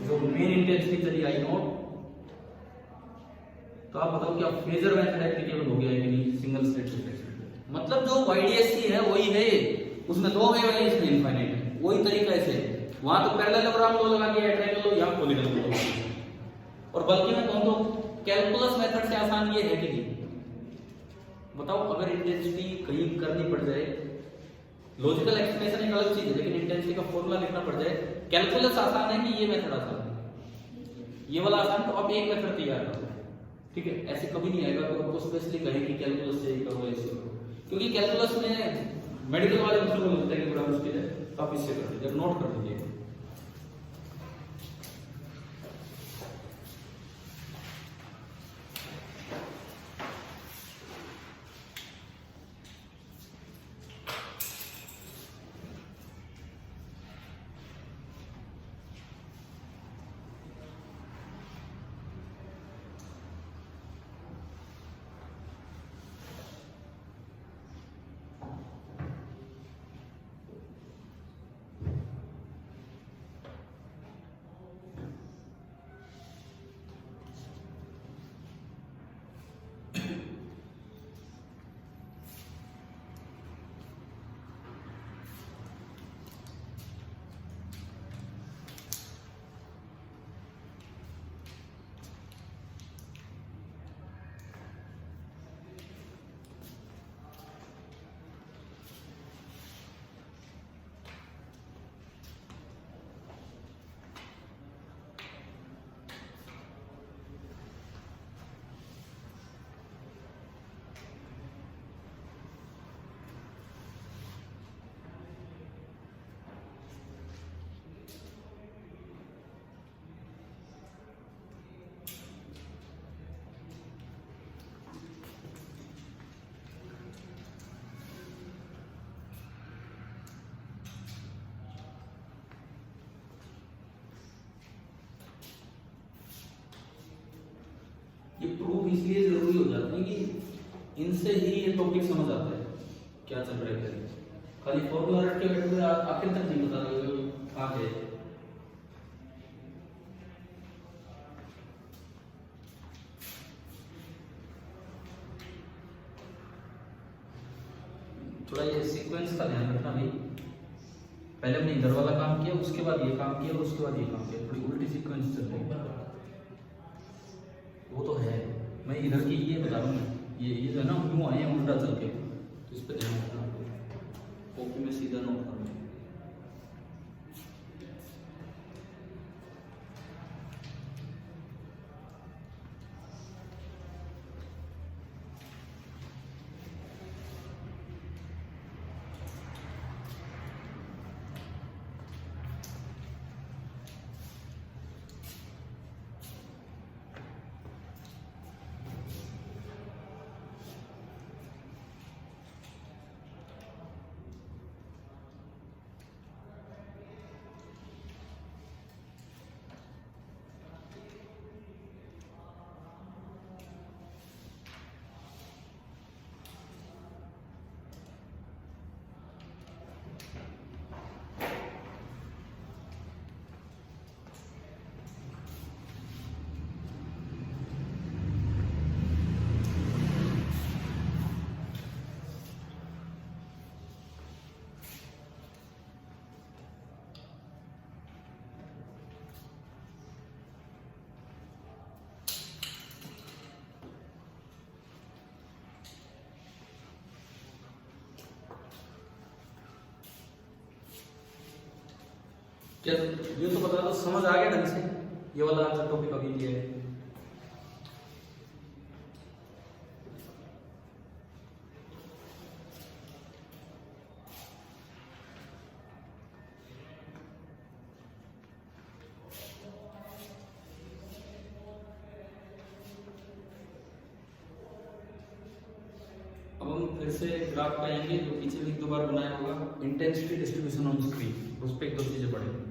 जो मेन इंटेंसिटी चली आई नोट। तो आप बताओ क्या फेजर मेथड एप्लीकेबल हो गया है कि नहीं सिंगल स्लिट डिफ्लेक्शन? मतलब जो YDSC है वही है, उसमें 2 वे है, इसमें इनफाइनाइट है। वही तरीका से वहां तो पैरेललोग्राम लो लगा दिया, ट्रायंगल लो, यहां पॉलीगन लो। और बल्कि मैं कहूं तो कैलकुलस मेथड से आसान ये है कि नहीं? बताओ अगर इंटेंसिटी कहीं करनी पड़ जाए, लॉजिकल एक्सप्रेशन एक अलग चीज है, लेकिन इंटेंसिटी का फॉर्मूला लिखना पड़ जाए, कैलकुलस आसान है कि ये मेथड आसान है? ये वाला आसान, तो अब एक मेथड तैयार करो। ठीक है, ऐसे कभी नहीं आएगा तो आपको स्पेशली कहें कि कैलकुलस से ही करो, ऐसे करो, क्योंकि कैलकुलस में मेडिकल वाले बच्चों को लगता है कि बड़ा मुश्किल है, तो आप इससे कर लीजिए, नोट कर लीजिए। ये प्रूफ इसलिए जरूरी हो जाता है कि इनसे ही ये टॉपिक समझ आता है क्या चल रहा है। खाली फॉर्मूला रट के बैठे आखिर तक नहीं बता रहे कहाँ गए। थोड़ा ये सीक्वेंस का ध्यान रखना भाई, पहले हमने इधर वाला काम किया, उसके बाद ये काम किया, उसके बाद ये काम किया, थोड़ी उल्टी सीक्वेंस चल रही है। वो तो है, मैं इधर की ये बता रहा हूँ, ये जो है ना क्यों आए हैं उल्टा चल के, तो इस पर ध्यान रखना। कॉपी में सीधा नोट करना। क्या ये तो बता दो, समझ आ गया ढंग से ये वाला आंसर टॉपिक अभी लिया है। अब हम फिर से ग्राफ पाएंगे जो पीछे भी 2 बार बनाया होगा, इंटेंसिटी डिस्ट्रीब्यूशन ऑन स्क्रीन, उस पर 1-2 चीजें पढ़ेंगे।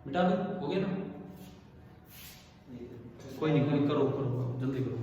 मिटा दो, हो गया ना? कोई नहीं, कोई करो करो जल्दी करो।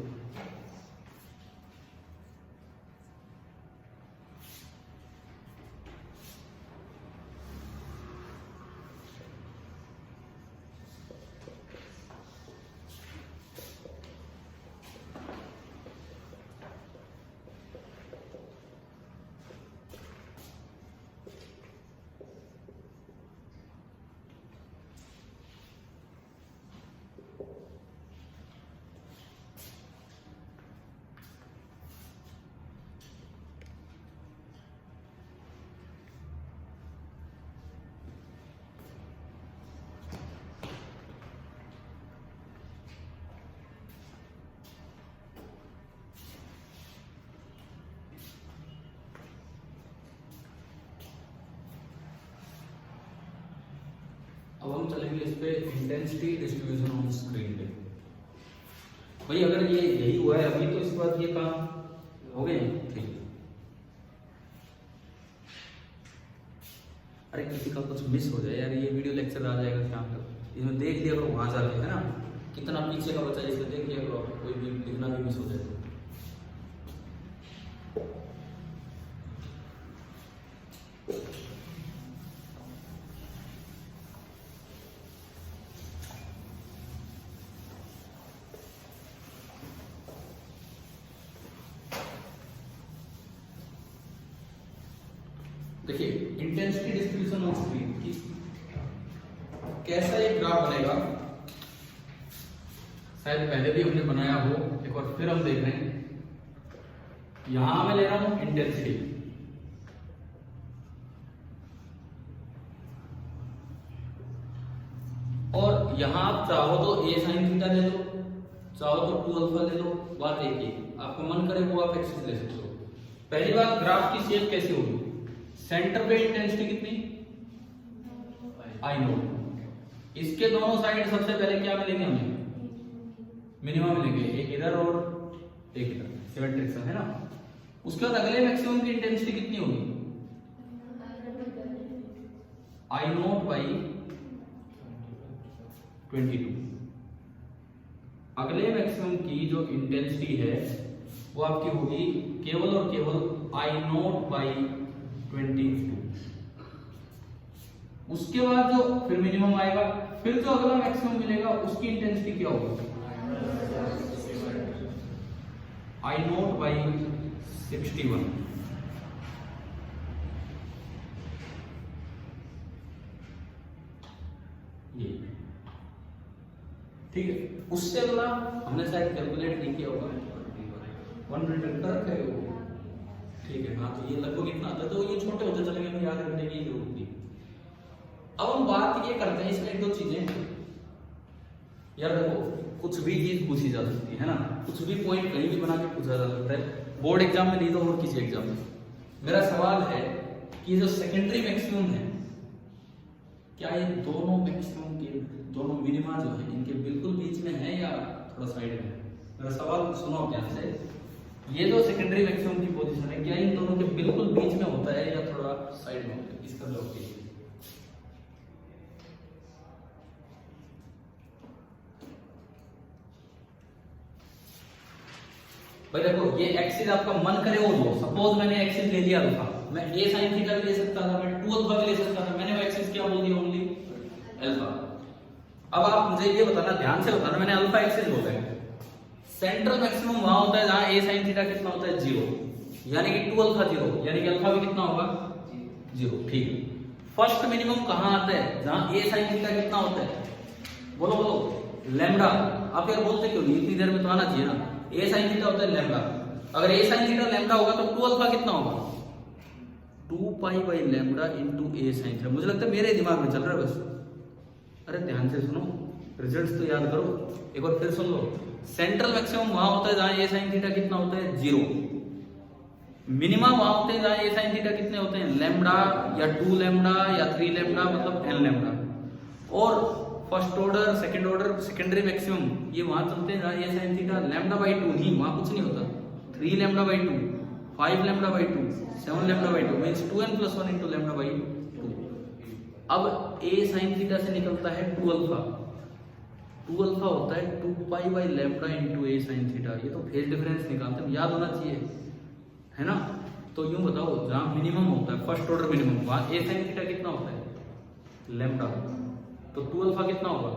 अब हम चलेंगे इस पे इंटेंसिटी डिस्ट्रीब्यूशन ऑन स्क्रीन पे। भाई अगर ये यही हुआ है अभी तो इसके बाद ये काम हो गए, ठीक। अरे किसी का कुछ मिस हो जाए यार, ये वीडियो लेक्चर आ जाएगा शाम तक, इसमें देख लिया करो वहां जाके, है ना, कितना पीछे का बचा है इसमें देख लिया करो, कोई भी लिखना भी मिस हो जाए। देखिए इंटेंसिटी डिस्ट्रीब्यूशन ऑन स्क्रीन की कैसा एक ग्राफ बनेगा, शायद पहले भी हमने बनाया हो, एक बार फिर हम देख रहे हैं। यहां मैं ले रहा हूं इंटेंसिटी, और यहां आप चाहो तो a sin थीटा ले लो, चाहो तो 2 अल्फा ले लो, बात एक ही, आपको मन करे वो आप एक्सिस ले सकते हो। पहली बात, ग्राफ की शेप कैसी होगी, सेंटर पे इंटेंसिटी कितनी, आई नोट, इसके दोनों साइड सबसे पहले क्या मिलेंगे हमें, मिनिमम मिलेंगे, एक इधर और एक इधर, सिमेट्रिक सा, है ना। उसके बाद अगले मैक्सिमम की इंटेंसिटी कितनी होगी, आई नोट बाई 22। अगले मैक्सिमम की जो इंटेंसिटी है वो आपकी होगी केवल और केवल I0/22। उसके बाद जो फिर मिनिमम आएगा, फिर जो अगला मैक्सिमम मिलेगा उसकी इंटेंसिटी क्या होगी I0/61। ये ठीक है। उससे अगला हमने शायद कैलकुलेट नहीं किया होगा, 1 मिनट कर रखा है वो, ठीक है। हाँ, तो ये लगभग इतना आता है, तो ये छोटे होते चलेंगे, हमें याद रखने की जरूरत नहीं। अब हम बात ये करते हैं इसमें एक दो चीजें यार, देखो कुछ भी चीज पूछी जा सकती है ना, कुछ भी पॉइंट कहीं भी बना के पूछा जा सकता है, बोर्ड एग्जाम में नहीं तो और किसी एग्जाम में। मेरा सवाल है कि जो सेकेंडरी मैक्सिमम है, क्या ये दोनों मैक्सिमम के दोनों मिनिमा जो है इनके बिल्कुल बीच में है या थोड़ा साइड में है? मेरा सवाल सुनो ध्यान से। ये जो सेकेंडरी मैक्सिमम की पोजीशन है, क्या इन दोनों के बिल्कुल बीच में होता है या थोड़ा साइड में होता है? इसका जवाब कीजिए। भाई देखो, ये एक्सिस आपका मन करे वो लो। सपोज मैंने एक्सिस ले लिया अल्फा, मैं a sin थीटा भी ले सकता था, मैं 2 अल्फा भी ले सकता था, मैंने वो एक्सिस क्या बोल दिया? Only alpha. अब आप मुझे ये बताना, ध्यान से बताना, मैंने अल्फा एक्सिस बोला है। सेंट्रल मैक्सिमम वहां होता है जहां a sin थीटा कितना होता है? 0, यानी कि 2 अल्फा 0, यानी कि अल्फा भी कितना होगा? 0, ठीक है। फर्स्ट मिनिमम कहां आता है? जहां a sin थीटा कितना होता है? बोलो बोलो, लैम्डा। आप यार बोलते क्यों नहीं? इतनी देर में तो आना चाहिए ना। a sin थीटा होता है लैम्डा। अगर a sin थीटा लैम्डा होगा तो 2 अल्फा कितना होगा? 2 pi by lambda into a sin theta. मुझे लगता है मेरे दिमाग में चल रहा है बस। अरे ध्यान से सुनो, रिजल्ट्स तो याद करो। एक बार फिर सुन लो। सेंट्रल मैक्सिमम वहां होता है जहां a sin थीटा कितना होता है? 0। मिनिमा वहां होते हैं जहां a sin थीटा कितने होते हैं? लैम्डा या 2 लैम्डा या 3 लैम्डा, मतलब n लैम्डा। और first order, second order, secondary maximum ये वहां चलते हैं जहां a sin थीटा λ/2 नहीं, वहां कुछ नहीं होता। 3 λ/2, 5 λ/2, 7 λ/2 मींस 2n + 1 * λ/2। अब a sin थीटा से निकलता है 2 अल्फा। 2 अल्फा होता है 2 pi by lambda into a sin theta. ये तो फेज डिफरेंस निकालते हैं, याद होना चाहिए, है ना। तो यूं बताओ, जहां मिनिमम होता है फर्स्ट ऑर्डर मिनिमम, वहां a sin थीटा कितना होता है? लैम्डा। तो 2 अल्फा कितना होगा?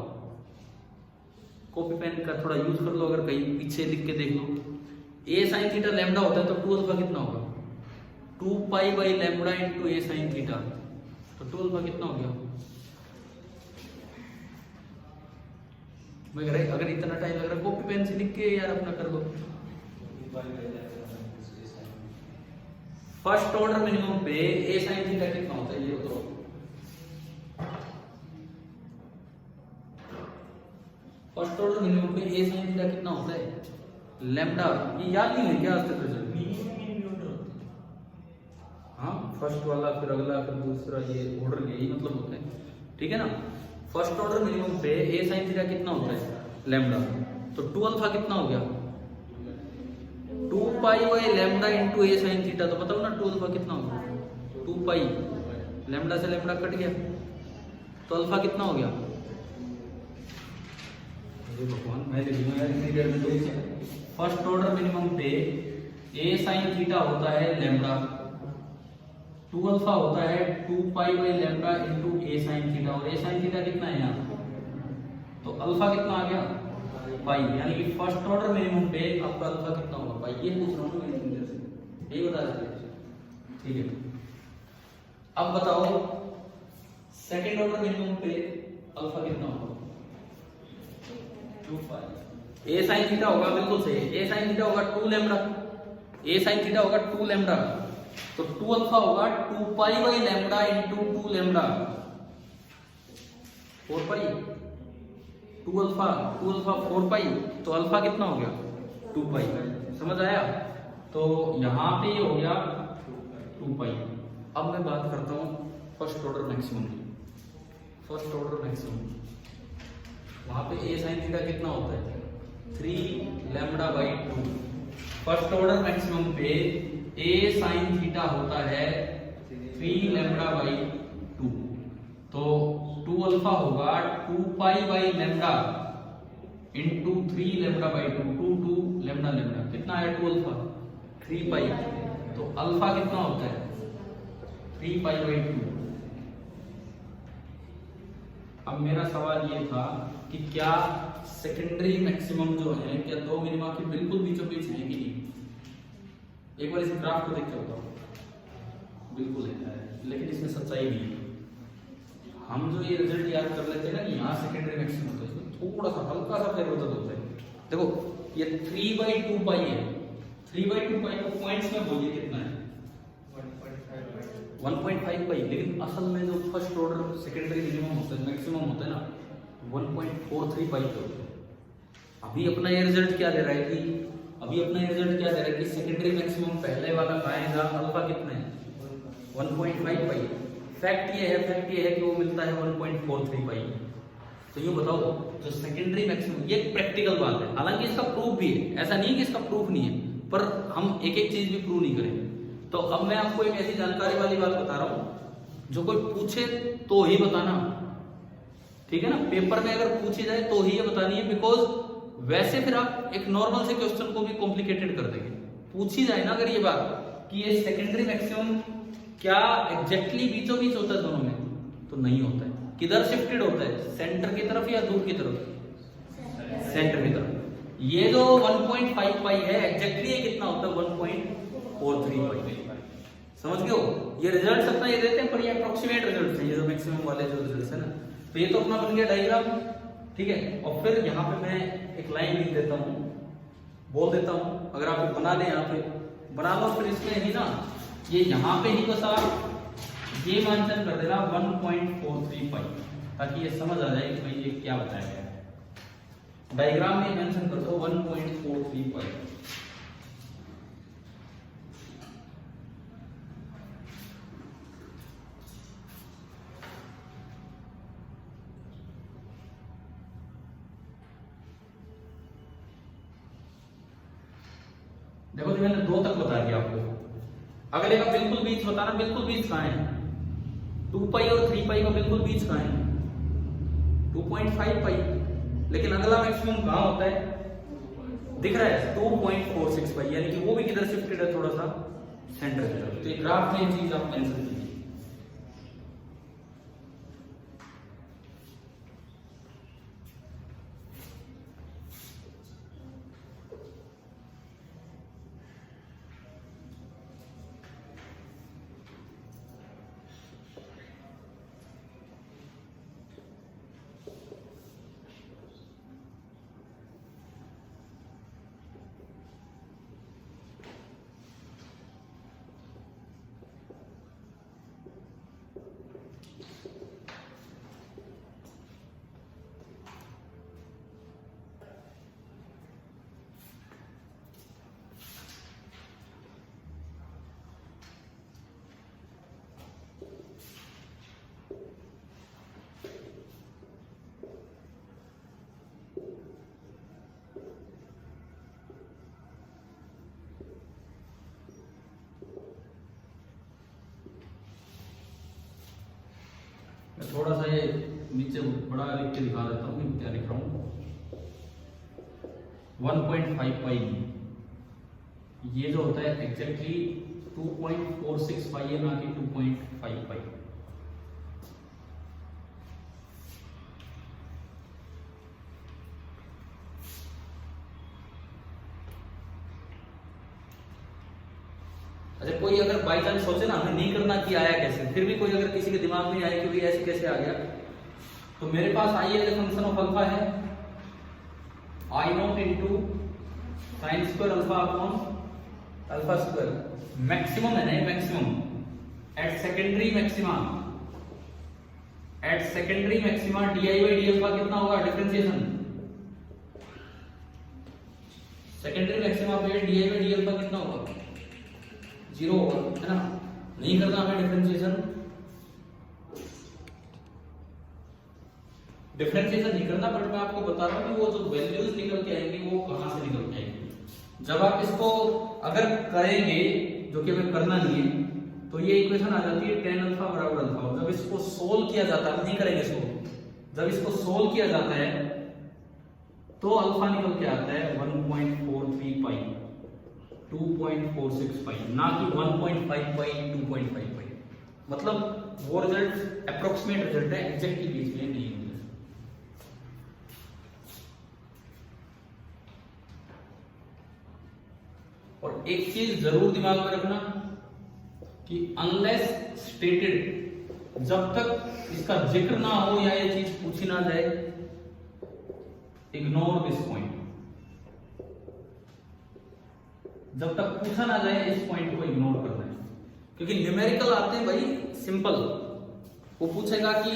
कॉपी पेन का थोड़ा यूज कर लो, अगर कहीं पीछे लिख के देख लो। a sin थीटा लैम्डा होता है तो 2 अल्फा कितना होगा? 2 pi by lambda into a sin theta. तो 2 अल्फा कितना हो गया? अगर इतना टाइम लग रहा है, कॉपी पेन से लिख के यार अपना कर दो। फर्स्ट ऑर्डर मिनिमम पे a sin थीटा कितना होता है? ये बताओ। फर्स्ट ऑर्डर मिनिमम पे a sin थीटा कितना होता है? लैम्डा। ये याद नहीं है क्या आज तक रिजल्ट? हाँ, फर्स्ट वाला, फिर अगला, फिर दूसरा, ये ऑर्डर यही मतलब होता है, ठीक है ना। फर्स्ट ऑर्डर मिनिमम पे a sin थीटा कितना होता है? लैम्डा। तो 2 अल्फा कितना हो गया? 2 pi by lambda into a sin theta. तो बताओ ना 2 अल्फा कितना होगा? 2 पाई, लैम्डा से लैम्डा कट गया, तो अल्फा कितना हो गया? भगवान, मैं लिखूंगा यार इतनी देर में। तो फर्स्ट ऑर्डर मिनिमम पे a sin थीटा होता है लैम्डा, 2 अल्फा होता है 2 pi by lambda into a sin theta. और a sin थीटा कितना है यहाँ? तो अल्फा कितना आ गया? पाई। यानी कि फर्स्ट ऑर्डर मिनिमम पे आपका अल्फा कितना होगा? पाई। ये पूछ रहा हूँ मैं इतनी देर से, यही बता रहे, ठीक है। अब बताओ सेकेंड ऑर्डर मिनिमम पे अल्फा कितना होगा? 2 पाई। a sin थीटा होगा, बिल्कुल सही, a sin थीटा होगा 2 लैम्डा। a sin थीटा होगा 2 लैम्डा। तो 2 अल्फा होगा 2 pi by lambda into 2 lambda, 4 pi. 2 alpha 4 पाई, तो अल्फा कितना हो गया? 2 पाई। समझ आया? तो यहां पे ये हो गया 2 पाई। अब मैं बात करता हूं फर्स्ट ऑर्डर मैक्सिमम की। फर्स्ट ऑर्डर मैक्सिमम वहां पे a sin थीटा कितना होता है? 3 λ/2। फर्स्ट ऑर्डर मैक्सिमम पे a sin थीटा होता है 3 λ/2। तो 2 अल्फा होगा 2 pi by lambda into 3 lambda by 2 2 lambda lambda कितना है 2 अल्फा 3 पाई, तो अल्फा कितना होता है 3 पाई बाई 2। अब मेरा सवाल ये था कि क्या सेकेंडरी मैक्सिमम जो है क्या दो मिनिमा के बिल्कुल बीचों बीच है कि नहीं। एक बार इस ग्राफ को देख के बताओ, बिल्कुल है, लेकिन इसमें सच्चाई नहीं है। हम जो ये रिजल्ट याद कर लेते हैं ना कि यहाँ सेकेंडरी मैक्सिमम होता है, इसमें थोड़ा सा हल्का सा फेरबदल होता है। देखो ये 3/2 पाई है, 3/2 पाई को पॉइंट्स में बोलिए कितना है 1.5 पाई, लेकिन असल में जो फर्स्ट ऑर्डर सेकेंडरी मिनिमम होता है मैक्सिमम होता है ना 1.43 पाई पे होता है। अभी अपना ये रिजल्ट क्या दे रहा है कि सेकेंडरी मैक्सिमम पहले वाला आएगा अल्फा कितना है 1.5 पाई। फैक्ट ये है कि वो मिलता है 1.43 पाई। तो यूँ बताओ जो सेकेंडरी मैक्सिमम, ये प्रैक्टिकल बात है, हालांकि इसका प्रूफ भी है, ऐसा नहीं कि इसका प्रूफ नहीं है, पर हम एक एक चीज भी प्रूव नहीं करेंगे। तो अब मैं आपको एक ऐसी जानकारी वाली बात बता रहा हूं जो कोई पूछे तो ही बताना, ठीक है ना। पेपर में अगर पूछी जाए तो ही ये बतानी है, बिकॉज वैसे फिर आप एक नॉर्मल से क्वेश्चन को भी कॉम्प्लिकेटेड कर देंगे। पूछी जाए ना अगर ये बात कि ये सेकेंडरी मैक्सिमम क्या एग्जैक्टली बीचों बीच होता है दोनों में, तो नहीं होता है। किधर शिफ्टेड होता है, सेंटर की तरफ या दूर की तरफ, सेंटर की तरफ। ये जो 1.5 पाई है एग्जैक्टली ये कितना होता है 1.43 पाई। समझ गए हो, ये रिजल्ट अपना ये देते हैं, पर ये अप्रोक्सीमेट रिजल्ट है, ये जो मैक्सिमम वाले जो रिजल्ट है ना। तो ये तो अपना बन गया डायग्राम, ठीक है। और फिर यहाँ पे मैं एक लाइन लिख देता हूँ, बोल देता हूँ, अगर आप बना दें यहाँ पे बना लो, फिर इसमें ही ना ये यहाँ पे ही बस आप ये मेंशन कर देना 1.43 पाई, ताकि ये समझ आ जाए कि भाई ये क्या बताया गया है। डायग्राम में मेंशन कर दो 1.43 पाई। देखो जी मैंने 2 तक बता दिया आपको, अगले का बिल्कुल बीच बताना, बिल्कुल बीच कहाँ है 2 पाई और 3 पाई का बिल्कुल बीच कहाँ है 2.5 पाई, लेकिन अगला मैक्सिमम कहाँ होता है दिख रहा है 2.46 पाई, यानी कि वो भी किधर शिफ्टेड है थोड़ा सा सेंटर की तरफ। तो ग्राफ में ये चीज आप मेंशन कीजिए। मैं थोड़ा सा ये नीचे बड़ा लिख के दिखा देता हूँ क्या लिख रहा हूँ। 1.5 पाई ये जो होता है एग्जैक्टली 2.46 पाई है, ना कि 2.5 पाई। अच्छा, कोई अगर बाई चांस सोचे ना हमें नहीं करना कि आया कैसे, फिर भी कोई अगर किसी के दिमाग में आए कि भाई ऐसे कैसे आ गया, तो मेरे पास I L function of alpha है I0 into sine square alpha upon alpha square. Maximum है ना, maximum at secondary maxima, DI by D alpha कितना होगा डिफरेंशिएशन, सेकेंडरी मैक्सिमा पे DI बाई डी अल्फा कितना होगा 0 होगा, है ना। नहीं करना हमें डिफरेंशिएशन नहीं करना, बट मैं आपको बता रहा हूँ कि वो जो वैल्यूज निकल के आएंगी वो कहां से निकल के आएंगी। जब आप इसको अगर करेंगे, जो कि हमें करना नहीं है, तो ये इक्वेशन आ जाती है tan अल्फा बराबर अल्फा। और जब इसको सोल्व किया जाता है, नहीं करेंगे सोल्व, जब इसको सोल्व किया जाता है तो अल्फा निकल के आता है 1.43 पाई, 2.46 पाई, ना कि 1.5 पाई, 2.5 पाई। मतलब वो रिजल्ट अप्रोक्सीमेट रिजल्ट है, एग्जैक्टली बीच में नहीं है। और एक चीज जरूर दिमाग में रखना कि अनलेस स्टेटेड, जब तक इसका जिक्र ना हो या ये चीज पूछी ना जाए, इग्नोर दिस पॉइंट। जब तक पूछा ना जाए इस पॉइंट को इग्नोर करना है, क्योंकि न्यूमेरिकल आते हैं भाई सिंपल। वो पूछेगा कि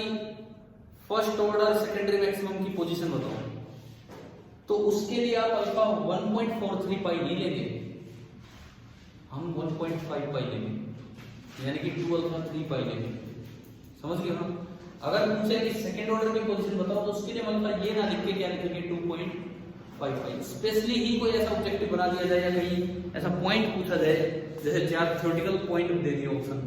फर्स्ट ऑर्डर सेकेंडरी मैक्सिमम की पोजीशन बताओ, तो उसके लिए आप अल्फा 1.43 पाई नहीं लेंगे, हम 1.5 पाई लेंगे, यानी कि 2 अल्फा 3 पाई लेंगे। समझ गए ना? अगर पूछे कि सेकंड ऑर्डर की पोजीशन बताओ, तो उसके लिए मतलब ये ना लिख के क्या लिखेंगे 2.5 पाई। स्पेशली ही कोई ऐसा ऑब्जेक्टिव बना दिया जाए या कहीं ऐसा पॉइंट पूछा जाए, जैसे चार थ्योरेटिकल पॉइंट दे दिए ऑप्शन,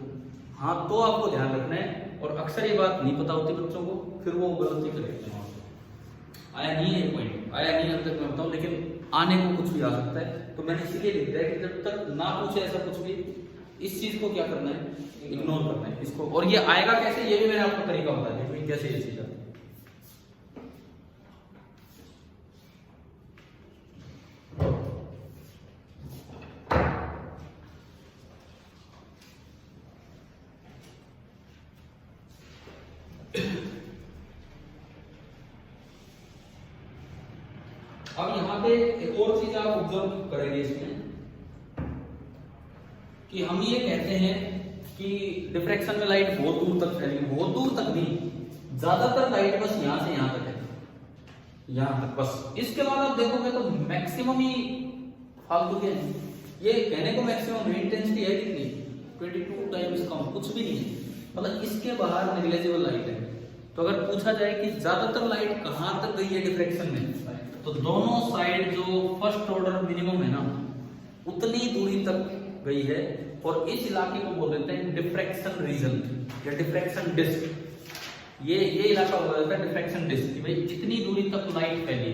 हाँ तो आपको ध्यान रखना है। और अक्सर ये बात नहीं पता होती बच्चों को, फिर वो गलती कर लेते हैं। आया नहीं है पॉइंट, आया नहीं अब तक मैं बताऊं, लेकिन आने को कुछ भी आ सकता है। तो मैंने इसीलिए लिख दिया कि जब तक ना पूछे ऐसा कुछ भी, इस चीज को क्या करना है, इग्नोर करना है इसको। और ये आएगा कैसे, ये भी मैंने आपको तरीका बता दिया कि कैसे ये चीज आती है। अब यहाँ पे एक और चीज आप ऑब्जर्व करेंगे इसमें, कि हम ये कहते हैं कि डिफ्रैक्शन में लाइट बहुत दूर तक फैलेगी, बहुत दूर तक नहीं, ज्यादातर लाइट बस यहां से यहां तक है, यहां तक बस। इसके बाद आप देखोगे तो मैक्सिमम ही फालतू के हैं। ये कहने को मैक्सिमम इंटेंसिटी है कितनी, 22 टाइम्स कम, कुछ भी नहीं है, मतलब इसके बाहर नेग्लिजिबल लाइट है। तो अगर पूछा जाए कि ज्यादातर लाइट कहां तक गई है डिफ्रैक्शन में, तो दोनों साइड जो फर्स्ट ऑर्डर मिनिमम है ना, उतनी दूरी तक गई है। और इस इलाके को बोल देते हैं डिफ्रैक्शन रीजन या डिफ्रैक्शन डिस्क। ये इलाका बोला जाता है डिफ्रैक्शन डिस्क, कि भाई इतनी दूरी तक लाइट फैली।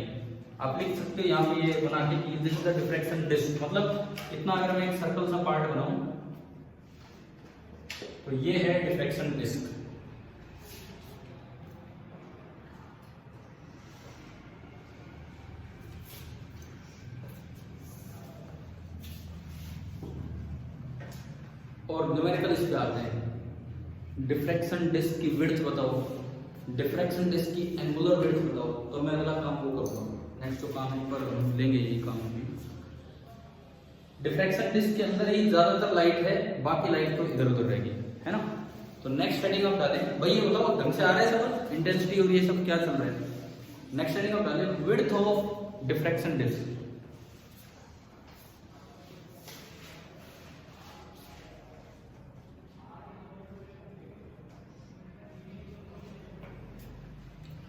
आप लिख सकते हो यहाँ पे ये बना के कि this is the diffraction disc. मतलब इतना अगर मैं एक सर्कल सा पार्ट बनाऊं तो ये है डिफ्रैक्शन डिस्क। और न्यूमेरिकल इस पे आते हैं, डिफ्रैक्शन डिस्क की विड्थ बताओ, डिफ्रैक्शन डिस्क की एंगुलर विड्थ बताओ। तो मैं अगला काम वो करूंगा, नेक्स्ट जो काम पर लेंगे ये काम भी। डिफ्रैक्शन डिस्क के अंदर ही ज्यादातर लाइट है, बाकी लाइट तो इधर उधर रहेगी, है ना। तो नेक्स्ट हेडिंग आप डालें, भाई ये बताओ ढंग से आ रहा है समझ, इंटेंसिटी और ये सब क्या चल रहा है। नेक्स्ट हेडिंग आप डालें विड्थ ऑफ डिफ्रैक्शन डिस्क।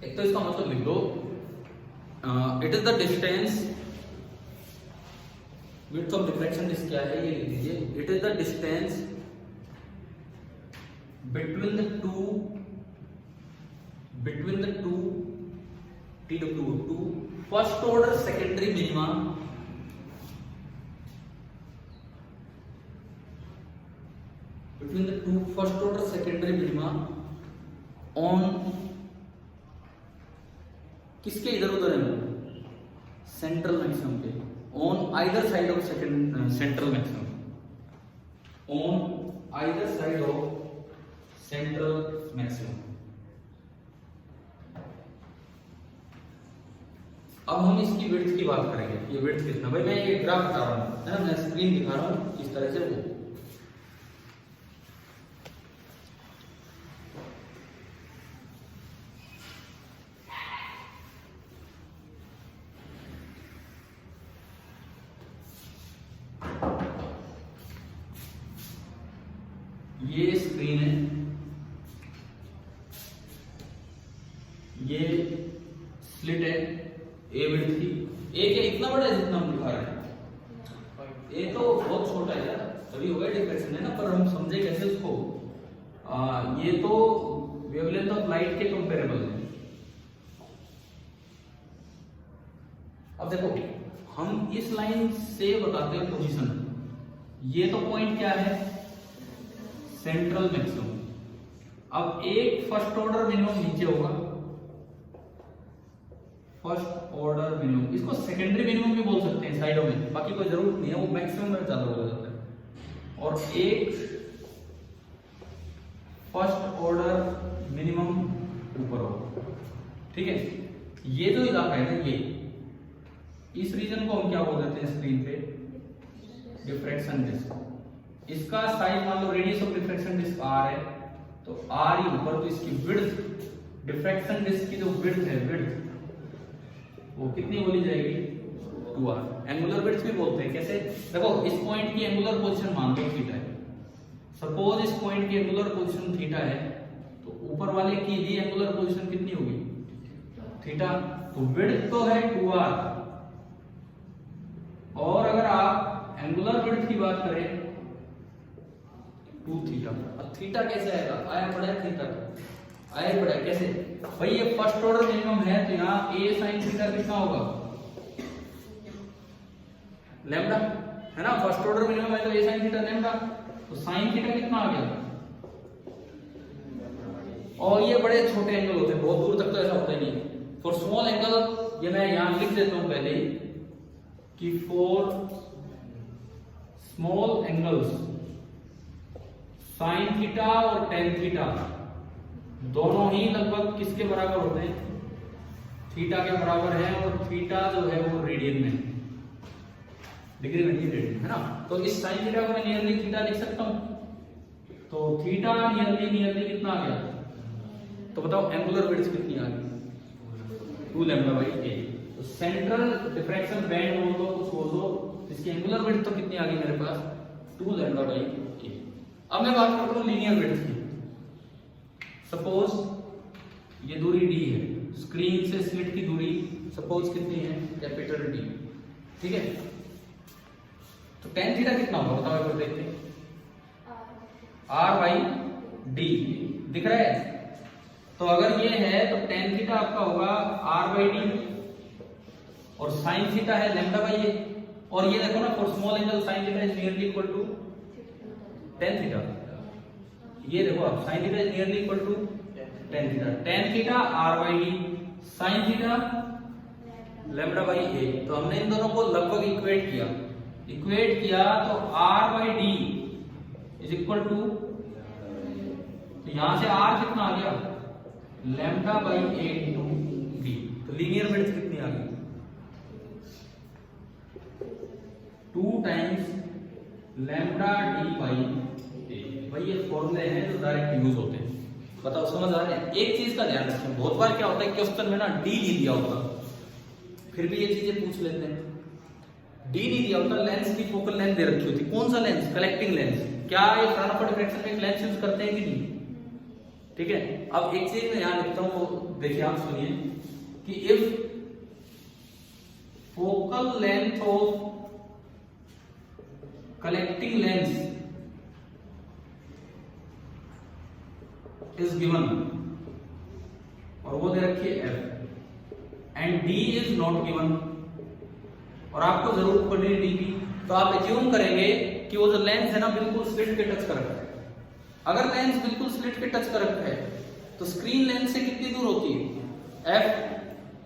एक तो इसका मतलब लिख दो, it is the distance, width of diffraction disc क्या है ये लिख दीजिए, it is the distance between the two two first order secondary minima between the two first order secondary minima on, किसके इधर उधर है, सेंट्रल मैक्सिमम के, on either side of central maximum, on either side of central maximum. अब हम इसकी width की बात करेंगे, ये विड्थ कितना, भाई मैं ये ग्राफ बता रहा हूं, है ना, मैं स्क्रीन दिखा रहा हूं इस तरह से। वो ये स्क्रीन है, ये स्लिट है, ए विड्थ की, ए क्या इतना बड़ा है जितना हम दिखा रहे हैं, ए तो बहुत छोटा है यार, तभी होगा डिफ्रैक्शन, है ना। पर हम समझे कैसे उसको, ये तो वेवलेंथ ऑफ लाइट के कंपेरेबल है। अब देखो हम इस लाइन से बताते हैं पोजीशन, ये तो पॉइंट क्या है, सेंट्रल मैक्सिमम। अब एक फर्स्ट ऑर्डर मिनिमम नीचे होगा, फर्स्ट ऑर्डर मिनिमम, इसको सेकेंडरी मिनिमम भी बोल सकते हैं साइडों में, बाकी कोई जरूरत नहीं है, वो मैक्सिमम में ज्यादा बोला जाता है। और एक फर्स्ट ऑर्डर मिनिमम ऊपर होगा, ठीक है। ये जो इलाका है ना, ये इस रीजन को हम क्या बोल देते हैं स्क्रीन पे, डिफ्रैक्शन डिस्क। इसका साइज मान लो radius of diffraction disc R है, तो आर ही ऊपर, तो इसकी विड्थ, डिफ्रैक्शन डिस्क की जो विड्थ है, विड्थ वो कितनी बोली जाएगी, 2r। एंगुलर विड्थ भी बोलते हैं, कैसे, देखो इस पॉइंट की एंगुलर पोजीशन मान लो थीटा है, सपोज इस पॉइंट की एंगुलर पोजीशन थीटा है, तो ऊपर वाले की भी एंगुलर पोजीशन कितनी होगी, थीटा। तो विड्थ तो है 2r, और अगर आप एंगुलर विड्थ की बात करें 2 थीटा। अब थीटा कैसे आएगा, आया पड़ा है थीटा, आया पड़ा है कैसे भाई, ये फर्स्ट ऑर्डर मिनिमम है, तो यहाँ a sin थीटा कितना होगा, लैम्डा, है ना। फर्स्ट ऑर्डर मिनिमम है तो a sin थीटा लैम्डा, तो sin थीटा कितना आ गया। और ये बड़े छोटे एंगल होते हैं, बहुत दूर तक तो ऐसा होता ही नहीं। फॉर स्मॉल एंगल, ये मैं यहां लिख देता हूं पहले ही कि for small angles sin theta और tan थीटा दोनों ही लगभग किसके बराबर होते हैं, थीटा के बराबर है, और थीटा जो है वो रेडियन में, डिग्री में नहीं रेडियन, है ना। तो इस sin थीटा को मैं नियरली थीटा लिख सकता हूं, तो थीटा नियरली कितना आ गया, तो बताओ एंगुलर विड्थ कितनी आ गई, 2 लैम्डा बाई a। तो सेंट्रल डिफ्रैक्शन बैंड बोल दो, कुछ बोल दो, इसकी एंगुलर विड्थ तो कितनी आ गई मेरे पास, 2 लैम्डा बाई a। अब मैं बात करता हूं लीनियर विड्थ की। सपोज ये दूरी d है, स्क्रीन से स्लिट की दूरी सपोज कितनी है, कैपिटल D, ठीक है। तो tan थीटा कितना होगा बताओ एक बार देखते हैं, r बाई d दिख रहा है। तो अगर ये है तो tan थीटा आपका होगा r बाई d, और sin थीटा है लैम्डा बाई a। और ये देखो ना, for small angle sin theta is nearly equal to tan theta, ये देखो आप sin theta is nearly equal to tan theta r by d, sin theta lambda by a। तो हमने इन दोनों को लगभग इक्वेट किया, तो r by d is equal to, तो यहां से r कितना आ गया, lambda by a into d। तो लीनियर विड्थ कितनी आ गई, 2 times lambda d by a। भाई ये फॉर्मूले हैं जो डायरेक्ट यूज होते हैं, बताओ समझ आ रहे हैं। एक चीज का ध्यान रखें, बहुत बार क्या होता है क्वेश्चन में ना d नहीं दिया होता, फिर भी ये चीजें पूछ लेते हैं। d नहीं दिया होता, लेंस की फोकल लेंथ दे रखी होती, कौन सा लेंस, कलेक्टिंग लेंस। क्या ये फ्रानोफर डिफ्रैक्शन में एक लेंस यूज करते हैं कि नहीं, ठीक है। अब एक चीज मैं यहां लिखता हूं, वो देखिए आप सुनिए कि if focal length of collecting lens is given, और वो दे रखी है f, and d is not given, और आपको जरूरत पड़ रही है d की, तो आप एज्यूम करेंगे कि वो जो लेंस है ना बिल्कुल स्लिट के टच कर रखा है। अगर लेंस बिल्कुल स्लिट के टच कर रखा है तो स्क्रीन लेंस से कितनी दूर होती है f,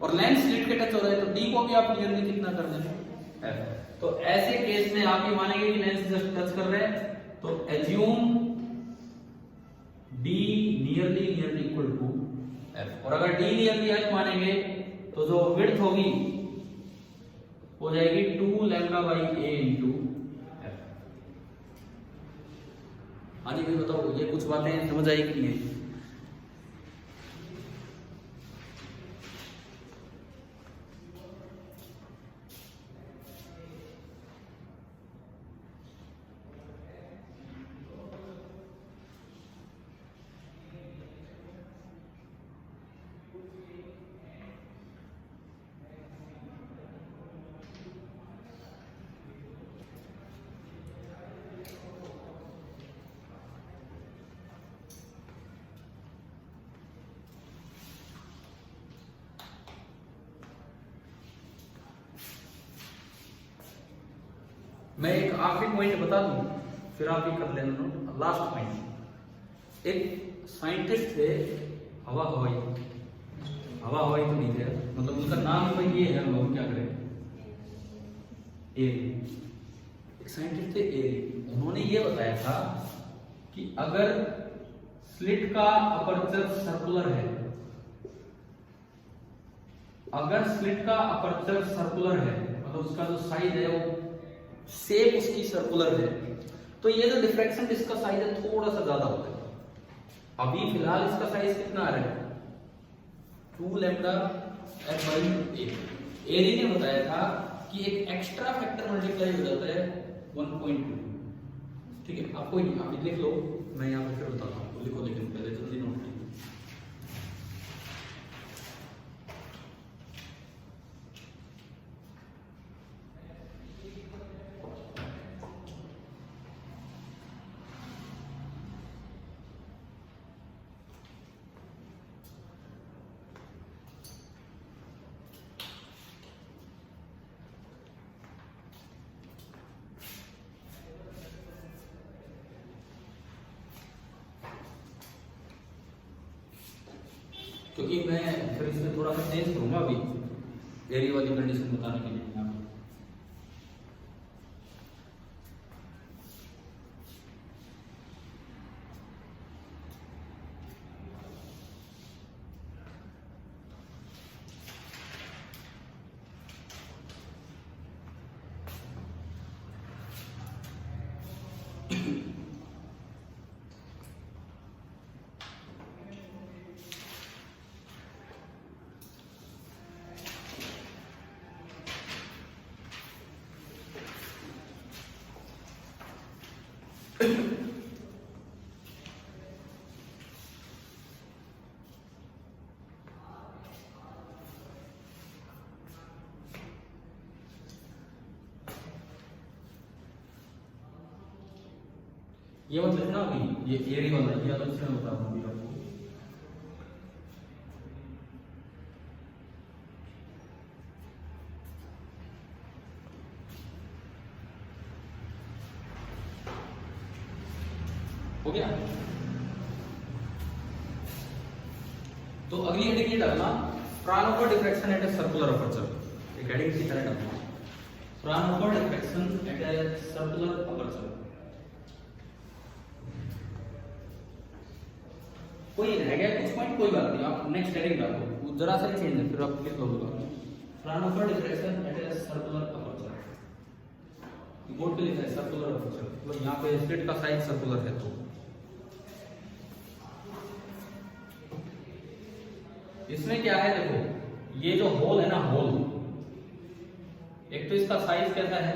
और लेंस स्लिट के टच हो रहा है, तो d को भी आप नियरली कितना कर देंगे f। तो ऐसे केस में आप ये मानेंगे कि लेंस जस्ट टच कर रहे हैं, तो assume d nearly equal to f। और अगर d नियरली f मानेंगे तो जो विड्थ होगी हो जाएगी 2 lambda by a into f। हाँ जी भाई बताओ, ये कुछ बातें समझ आई कि नहीं? मैं एक आखिरी पॉइंट बता दूं, फिर आप ये कर लेना नोट। लास्ट पॉइंट, एक साइंटिस्ट थे हवा हवाई तो नहीं थे, मतलब उनका नाम ही ये है, लोग क्या करें, एरी। एक साइंटिस्ट थे एरी, उन्होंने ये बताया था कि अगर स्लिट का अपर्चर सर्कुलर है, अगर स्लिट का अपर्चर सर्कुलर है, मतलब उसका जो साइज है वो शेप उसकी सर्कुलर है, तो ये जो डिफ्रैक्शन इसका साइज है थोड़ा सा ज्यादा होता है। अभी फिलहाल इसका साइज कितना आ रहा है, 2 लैम्डा f बाई a। एरी ने बताया था कि एक एक्स्ट्रा फैक्टर मल्टीप्लाई हो जाता है 1.2। ठीक है, आप कोई नहीं, आप लिख लो, मैं यहाँ पे फिर बताता हूँ, लिखो, लेकिन पहले जल्दी नोट कीजिए। क्योंकि मैं फिर इसमें थोड़ा सा चेंज करूंगा अभी एरी वाली कंडीशन बताने के लिए। यहाँ पे ये मतलब ना अभी ये एरी वाला है, या तो इसमें बता दूं अभी आपको। हो गया। तो अगली हेडिंग ये डालना, Fraunhofer diffraction at a circular aperture. एक हेडिंग की तरह डालना, Fraunhofer diffraction at a circular aperture. कोई रह गया कुछ पॉइंट, कोई बात नहीं, आप नेक्स्ट हेडिंग डालो, जरा सा चेंज है, फिर आप लिख लोगे। Fraunhofer diffraction at a circular aperture, board पे लिखा है सर्कुलर अपर्चर, मतलब यहाँ पे स्लिट का साइज सर्कुलर है। तो इसमें क्या है, देखो ये जो होल है ना, होल, एक तो इसका साइज कैसा है,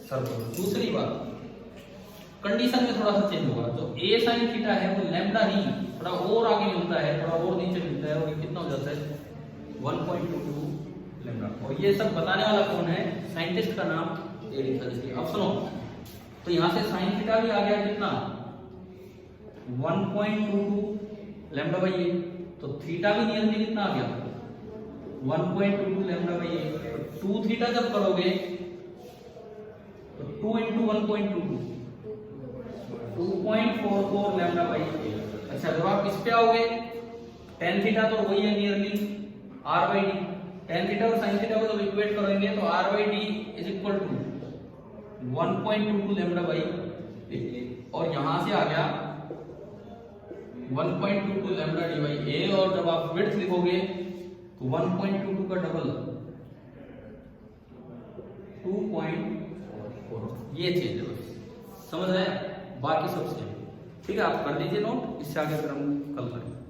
सर्कुलर। दूसरी बात, कंडीशन में थोड़ा सा चेंज होगा, जो ए साइन थीटा है वो लैम्डा नहीं, थोड़ा और आगे मिलता है, थोड़ा और नीचे मिलता है, और ये कितना हो जाता है 1.22 लैम्डा। और ये सब बताने वाला कौन है, साइंटिस्ट का नाम एरी था। इसलिए अब सुनो, तो यहाँ से साइन थीटा भी आ गया कितना 1.22 लैम्डा बाई ए, तो थीटा भी नियरली कितना आ गया 1.22 लैम्डा बाई ए। 2 थीटा जब करोगे तो 2 इंटू 1.22 2.44 लैम्डा बाई ए। अच्छा, जब आप इस पे आओगे tan थीटा तो वही है nearly r by D, tan theta और sin थीटा को जब इक्वेट करेंगे तो r by D is equal to 1.22 lambda by A, और यहां से आ गया 1.22 लैम्डा डी बाई ए। और जब आप विड्थ लिखोगे तो 1.22 का डबल 2.44, ये चीज है बस, समझ आया, बाकी सब सेम। ठीक है, आप कर लीजिए नोट, इससे आगे फिर हम कल करेंगे।